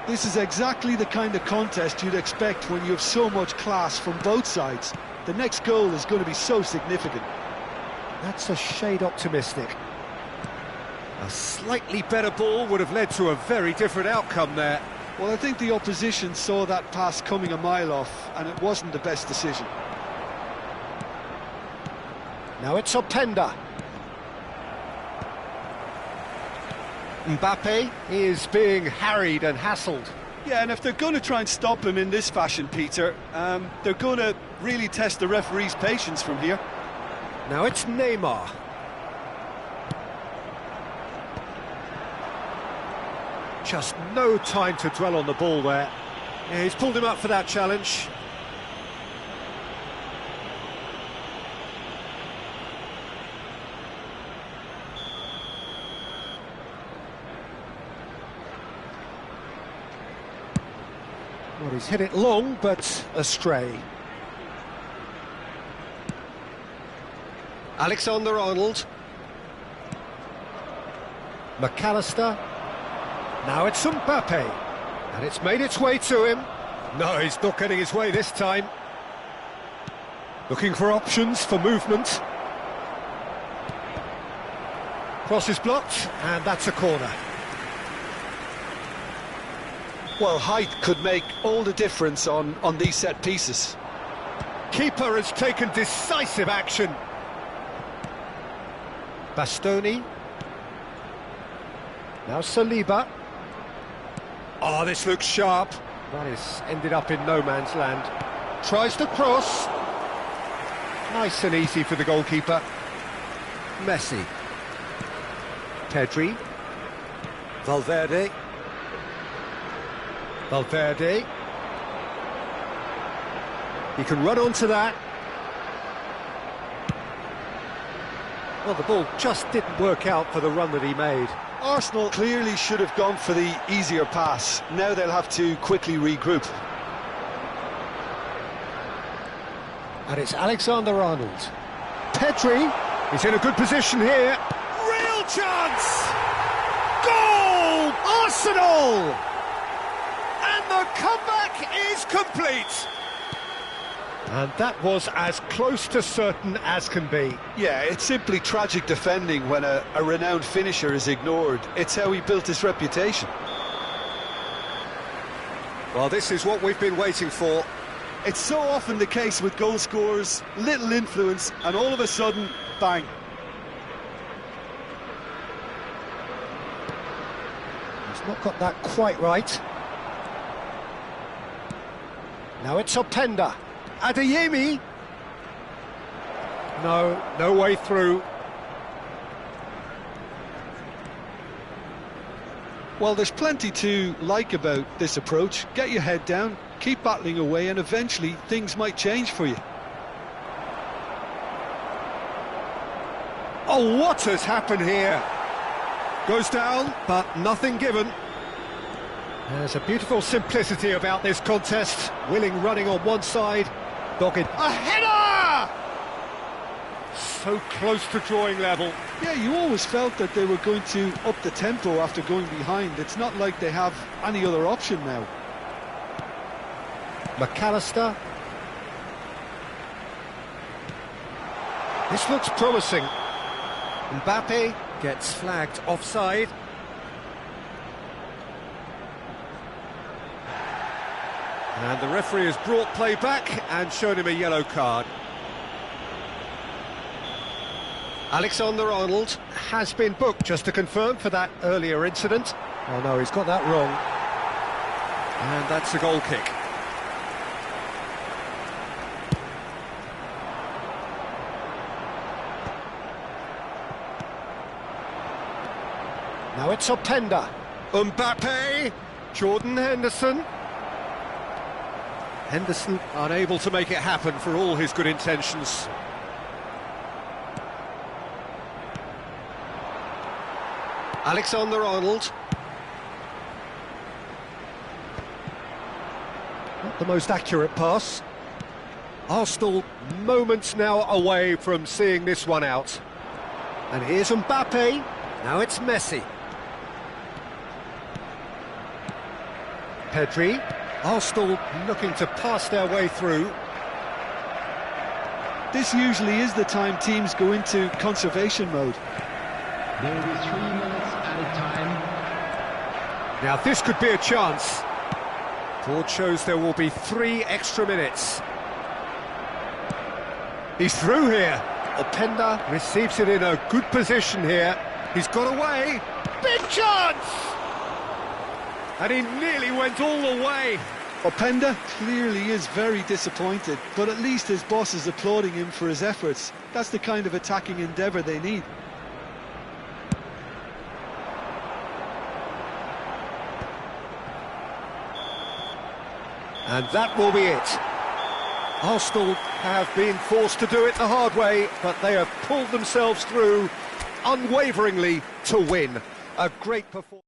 S2: This is exactly the kind of contest you'd expect when you have so much class from both sides. The next goal is going to be so significant.
S1: That's a shade optimistic. A slightly better ball would have led to a very different outcome there.
S2: Well, I think the opposition saw that pass coming a mile off, and it wasn't the best decision.
S1: Now it's Openda. Mbappe is being harried and hassled.
S2: Yeah, and if they're going to try and stop him in this fashion, Peter, they're going to really test the referee's patience from here.
S1: Now it's Neymar. Just no time to dwell on the ball there. Yeah, he's pulled him up for that challenge. Well, he's hit it long, but astray. Alexander-Arnold. McAllister. Now it's Mbappe. And it's made its way to him. No, he's not getting his way this time. Looking for options for movement. Cross is blocked, and that's a corner.
S2: Well, height could make all the difference on these set pieces.
S1: Keeper has taken decisive action. Bastoni. Now Saliba. Oh, this looks sharp. That is ended up in no man's land. Tries to cross. Nice and easy for the goalkeeper. Messi. Pedri. Valverde. Valverde. He can run onto that. Well, the ball just didn't work out for the run that he made.
S2: Arsenal clearly should have gone for the easier pass. Now they'll have to quickly regroup.
S1: And it's Alexander-Arnold. Pedri is in a good position here. Real chance! Goal! Arsenal! And the comeback is complete. And that was as close to certain as can be.
S2: Yeah, it's simply tragic defending when a renowned finisher is ignored. It's how he built his reputation.
S1: Well, this is what we've been waiting for.
S2: It's so often the case with goal scorers, little influence, and all of a sudden, bang.
S1: He's not got that quite right. Now it's Openda. Adeyemi. No way through.
S2: Well, there's plenty to like about this approach. Get your head down, keep battling away, and eventually things might change for you.
S1: Oh, what has happened here? Goes down, but nothing given. There's a beautiful simplicity about this contest. Willing running on one side, dogged. A header! So close to drawing level.
S2: Yeah, you always felt that they were going to up the tempo after going behind. It's not like they have any other option now.
S1: McAllister. This looks promising. Mbappe gets flagged offside. And the referee has brought play back and shown him a yellow card. Alexander-Arnold has been booked, just to confirm, for that earlier incident. Oh no, he's got that wrong. And that's a goal kick. Now it's Openda. Mbappe. Jordan Henderson. Henderson unable to make it happen for all his good intentions. Alexander-Arnold. Not the most accurate pass. Arsenal moments now away from seeing this one out. And here's Mbappe. Now it's Messi. Pedri. Arsenal looking to pass their way through.
S2: This usually is the time teams go into conservation mode.
S4: There will be 3 minutes added time.
S1: Now this could be a chance. Board shows there will be 3 extra minutes. He's through here. Openda receives it in a good position here. He's got away. Big chance! And he nearly went all the way.
S2: Openda clearly is very disappointed, but at least his boss is applauding him for his efforts. That's the kind of attacking endeavour they need.
S1: And that will be it. Arsenal have been forced to do it the hard way, but they have pulled themselves through unwaveringly to win. A great performance.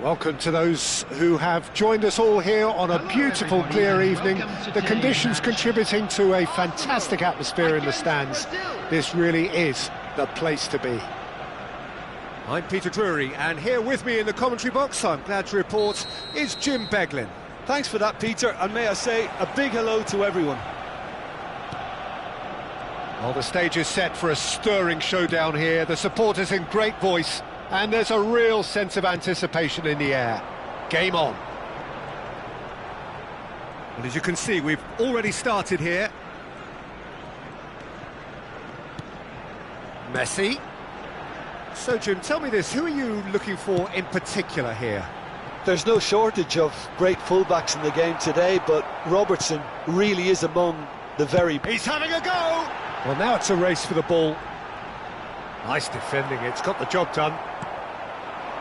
S1: Welcome to those who have joined us all here on a beautiful, clear evening. The conditions contributing to a fantastic atmosphere in the stands. This really is the place to be. I'm Peter Drury, and here with me in the commentary box, I'm glad to report, is Jim Beglin.
S2: Thanks for that, Peter, and may I say a big hello to everyone.
S1: Well, the stage is set for a stirring showdown here. The supporters in great voice, and there's a real sense of anticipation in the air. Game on. Well, as you can see, we've already started here. Messi. So, Jim, tell me this, who are you looking for in particular here?
S2: There's no shortage of great fullbacks in the game today, but Robertson really is among the very...
S1: He's having a go! Well, now it's a race for the ball. Nice defending, it's got the job done.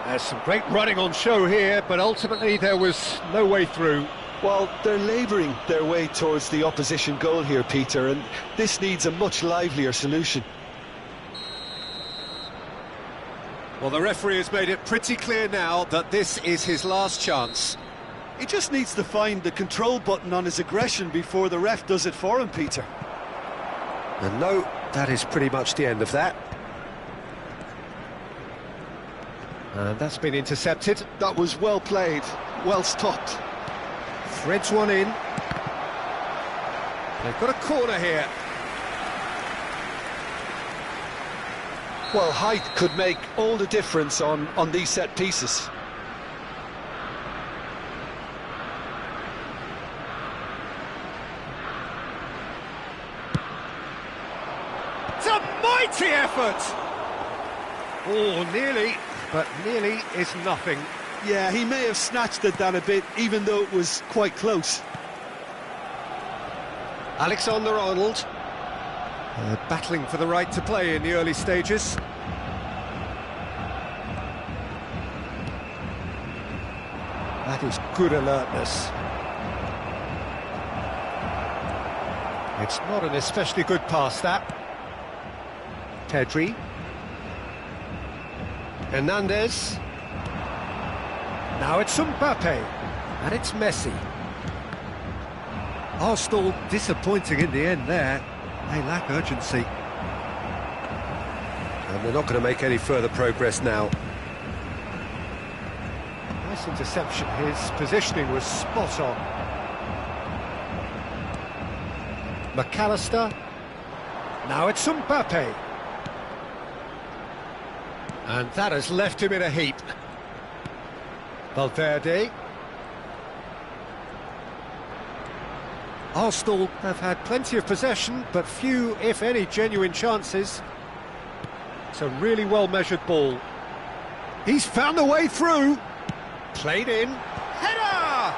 S1: There's some great running on show here, but ultimately there was no way through.
S2: Well, they're labouring their way towards the opposition goal here, Peter, and this needs a much livelier solution.
S1: Well, the referee has made it pretty clear now that this is his last chance.
S2: He just needs to find the control button on his aggression before the ref does it for him, Peter.
S1: And no, that is pretty much the end of that. And that's been intercepted.
S2: That was well played, well stopped.
S1: Threads one in. They've got a corner here.
S2: Well, height could make all the difference on these set pieces.
S1: It's a mighty effort! Oh, nearly, but nearly is nothing.
S2: Yeah, he may have snatched at that a bit, even though it was quite close.
S1: Alexander-Arnold. Battling for the right to play in the early stages. That is good alertness. It's not an especially good pass, that. Pedri. Hernandez. Now it's Mbappe. And it's Messi. Arsenal disappointing in the end there. They lack urgency. And they're not going to make any further progress now. Nice interception. His positioning was spot on. McAllister. Now it's Mbappe. And that has left him in a heap. Valverde. Arsenal have had plenty of possession, but few, if any, genuine chances. It's a really well-measured ball. He's found a way through. Played in. Header!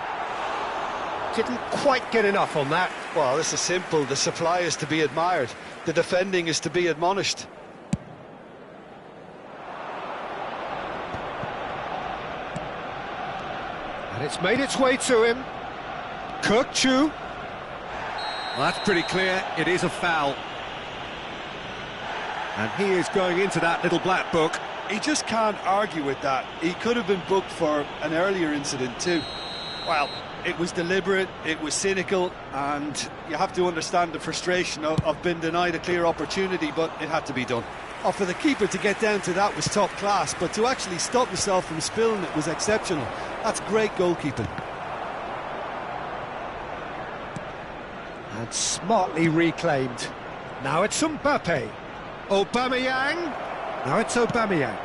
S1: Didn't quite get enough on that.
S2: Well, this is simple. The supply is to be admired. The defending is to be admonished.
S1: And it's made its way to him. Kirkchu. Well, that's pretty clear, it is a foul. And he is going into that little black book.
S2: He just can't argue with that. He could have been booked for an earlier incident too. Well, it was deliberate, it was cynical, and you have to understand the frustration of being denied a clear opportunity, but it had to be done. Oh, for the keeper to get down to that was top class, but to actually stop himself from spilling it was exceptional. That's great goalkeeping.
S1: And smartly reclaimed. Now it's Mbappe. Aubameyang. Now it's Aubameyang.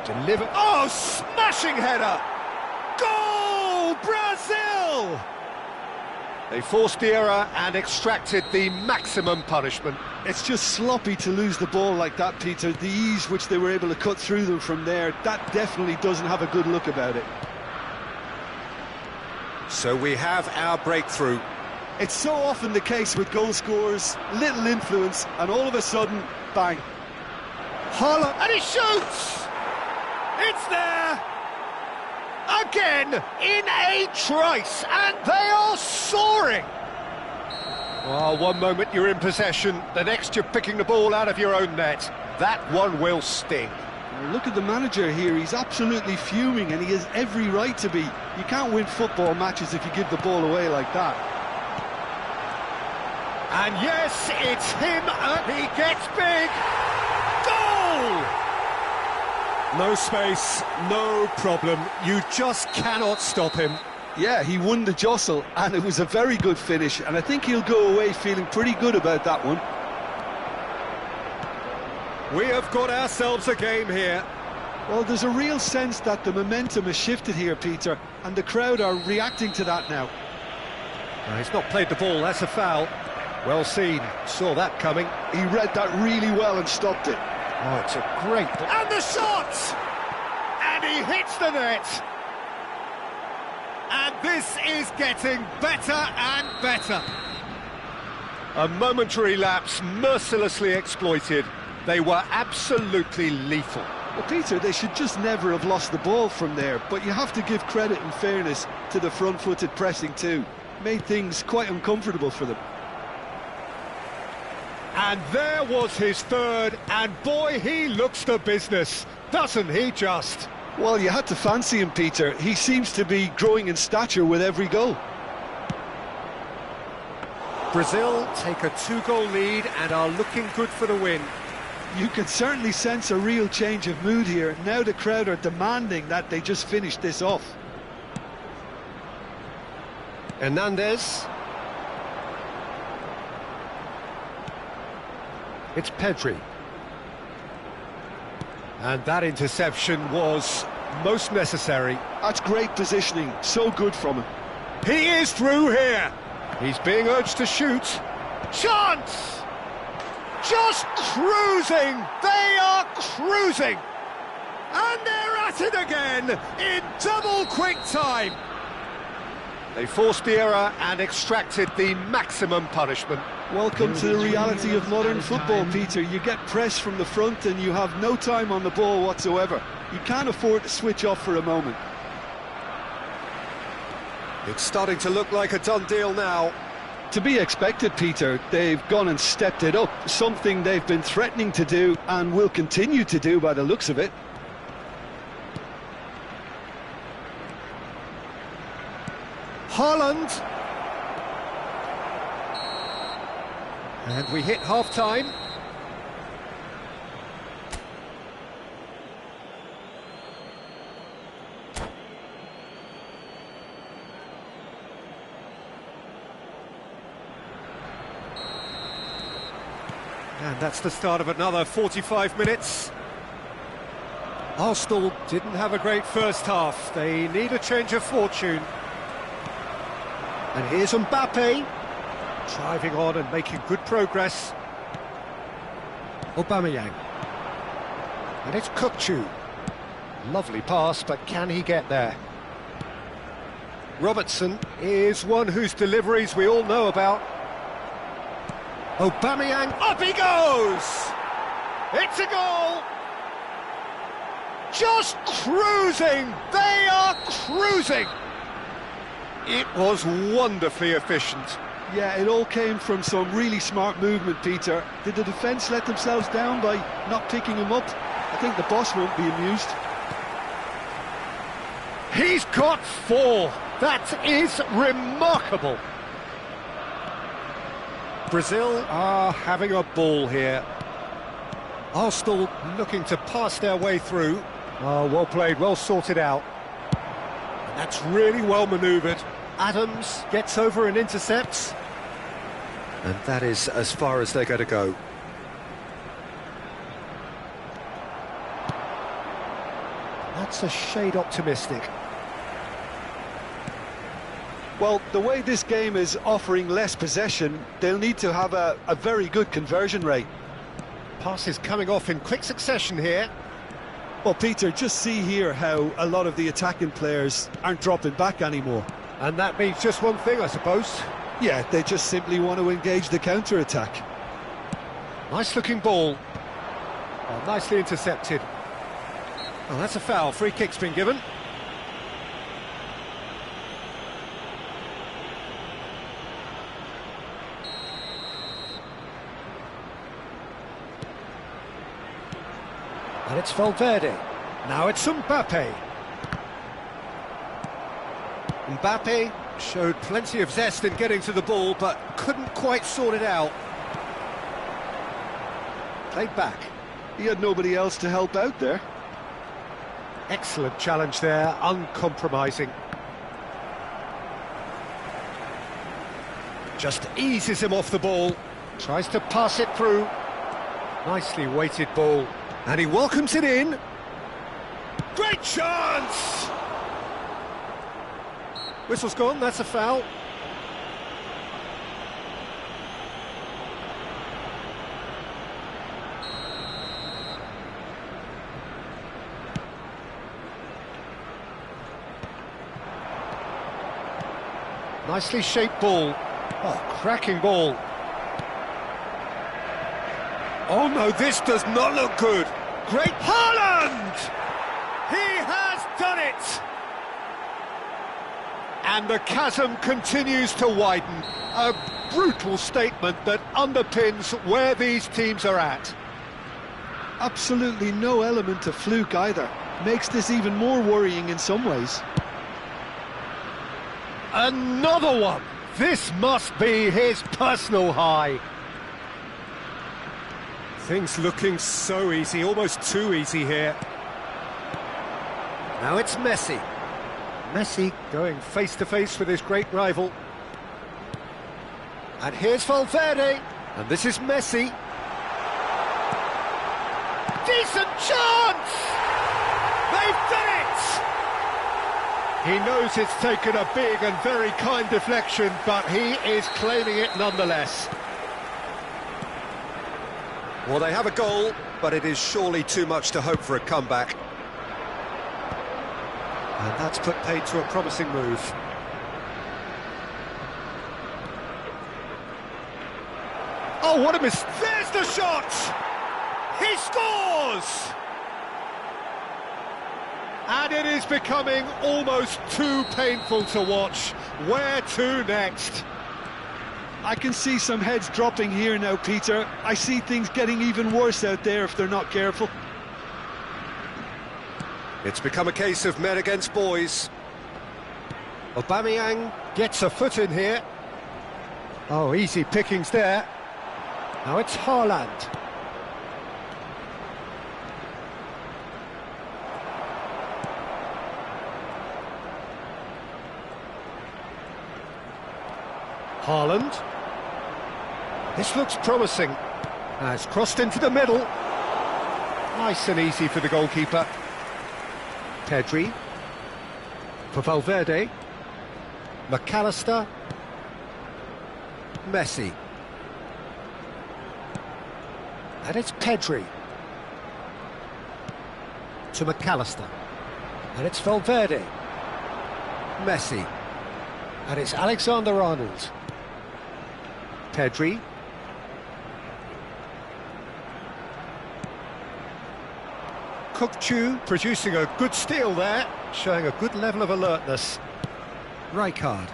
S1: Deliver. Oh, smashing header! Goal! Brazil! They forced the error and extracted the maximum punishment.
S2: It's just sloppy to lose the ball like that, Peter. The ease which they were able to cut through them from there, that definitely doesn't have a good look about it.
S1: So we have our breakthrough.
S2: It's so often the case with goal scorers, little influence, and all of a sudden, bang.
S1: Haaland, and he shoots! It's there! Again, in a trice, and they are soaring! Well, one moment you're in possession, the next you're picking the ball out of your own net. That one will sting.
S2: Look at the manager here, he's absolutely fuming and he has every right to be. You can't win football matches if you give the ball away like that.
S1: And yes, it's him, and he gets big! Goal! No space, no problem, you just cannot stop him.
S2: Yeah, he won the jostle and it was a very good finish, and I think he'll go away feeling pretty good about that one.
S1: We have got ourselves a game here.
S2: Well, there's a real sense that the momentum has shifted here, Peter, and the crowd are reacting to that now.
S1: He's not played the ball, that's a foul. Well seen, saw that coming.
S2: He read that really well and stopped it.
S1: Oh, it's a great... And the shot! And he hits the net! And this is getting better and better. A momentary lapse mercilessly exploited. They were absolutely lethal.
S2: Well, Peter, they should just never have lost the ball from there, but you have to give credit and fairness to the front-footed pressing too. Made things quite uncomfortable for them.
S1: And there was his third, and boy, he looks the business, doesn't he just?
S2: Well, you had to fancy him, Peter. He seems to be growing in stature with every goal.
S1: Brazil take a 2-goal lead and are looking good for the win.
S2: You can certainly sense a real change of mood here. Now the crowd are demanding that they just finish this off.
S1: Hernandez. It's Pedri. And that interception was most necessary.
S2: That's great positioning, so good from him.
S1: He is through here. He's being urged to shoot. Chance! Just cruising! They are cruising! And they're at it again in double quick time. They forced the error and extracted the maximum punishment.
S2: Welcome to the reality of modern football, Peter. You get press from the front and you have no time on the ball whatsoever. You can't afford to switch off for a moment.
S1: It's starting to look like a done deal now.
S2: To be expected, Peter. They've gone and stepped it up, something they've been threatening to do and will continue to do by the looks of it.
S1: Haaland. And we hit half-time. And that's the start of another 45 minutes. Arsenal didn't have a great first half. They need a change of fortune. And here's Mbappe, driving on and making good progress. Aubameyang. And it's Kökçü. Lovely pass, but can he get there? Robertson is one whose deliveries we all know about. Aubameyang, up he goes! It's a goal! Just cruising! They are cruising! It was wonderfully efficient.
S2: Yeah, it all came from some really smart movement, Peter. Did the defence let themselves down by not picking him up? I think the boss won't be amused.
S1: He's got 4. That is remarkable. Brazil are having a ball here. Arsenal looking to pass their way through. Oh, well played, well sorted out. That's really well manoeuvred. Adams gets over and intercepts. And that is as far as they're going to go. That's a shade optimistic.
S2: Well, the way this game is offering less possession, they'll need to have a very good conversion rate.
S1: Passes coming off in quick succession here.
S2: Well, Peter, just see here how a lot of the attacking players aren't dropping back anymore.
S1: And that means just one thing, I suppose.
S2: Yeah, they just simply want to engage the counter-attack.
S1: Nice looking ball. Oh, nicely intercepted. Oh, that's a foul. Free kick's been given. And it's Valverde. Now it's Mbappe. Mbappe showed plenty of zest in getting to the ball, but couldn't quite sort it out. Played back.
S2: He had nobody else to help out there.
S1: Excellent challenge there, uncompromising. Just eases him off the ball. Tries to pass it through. Nicely weighted ball. And he welcomes it in. Great chance! Whistle's gone, that's a foul. Nicely shaped ball. Oh, cracking ball. Oh no, this does not look good. Great Haaland! He has done it! And the chasm continues to widen. A brutal statement that underpins where these teams are at.
S2: Absolutely no element of fluke either. Makes this even more worrying in some ways.
S1: Another one! This must be his personal high. Things looking so easy, almost too easy here. Now it's Messi. Messi going face-to-face with his great rival. And here's Valverde. And this is Messi. Decent chance! They've done it! He knows it's taken a big and very kind deflection, but he is claiming it nonetheless. Well, they have a goal, but it is surely too much to hope for a comeback. And that's put paid to a promising move. Oh, what a miss! There's the shot! He scores! And it is becoming almost too painful to watch. Where to next?
S2: I can see some heads dropping here now, Peter. I see things getting even worse out there if they're not careful.
S1: It's become a case of men against boys. Aubameyang gets a foot in here. Oh, easy pickings there. Now it's Haaland. Haaland. This looks promising. Has crossed into the middle. Nice and easy for the goalkeeper. Pedri. For Valverde. McAllister. Messi. And it's Pedri. To McAllister. And it's Valverde. Messi. And it's Alexander-Arnold. Pedri. Kukçu producing a good steal there, showing a good level of alertness. Rijkaard.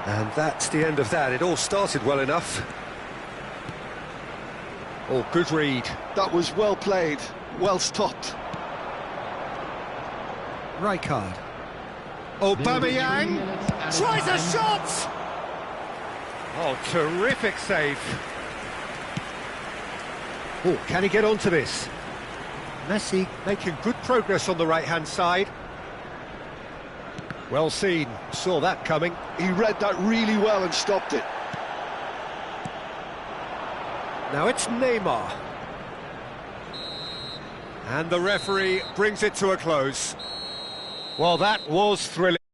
S1: And that's the end of that. It all started well enough. Oh, good read.
S2: That was well played, well stopped.
S1: Rijkaard. Aubameyang tries a shot! Oh, terrific save. Oh, can he get onto this? Messi making good progress on the right-hand side. Well seen, saw that coming.
S2: He read that really well and stopped it.
S1: Now it's Neymar. And the referee brings it to a close. Well, that was thrilling.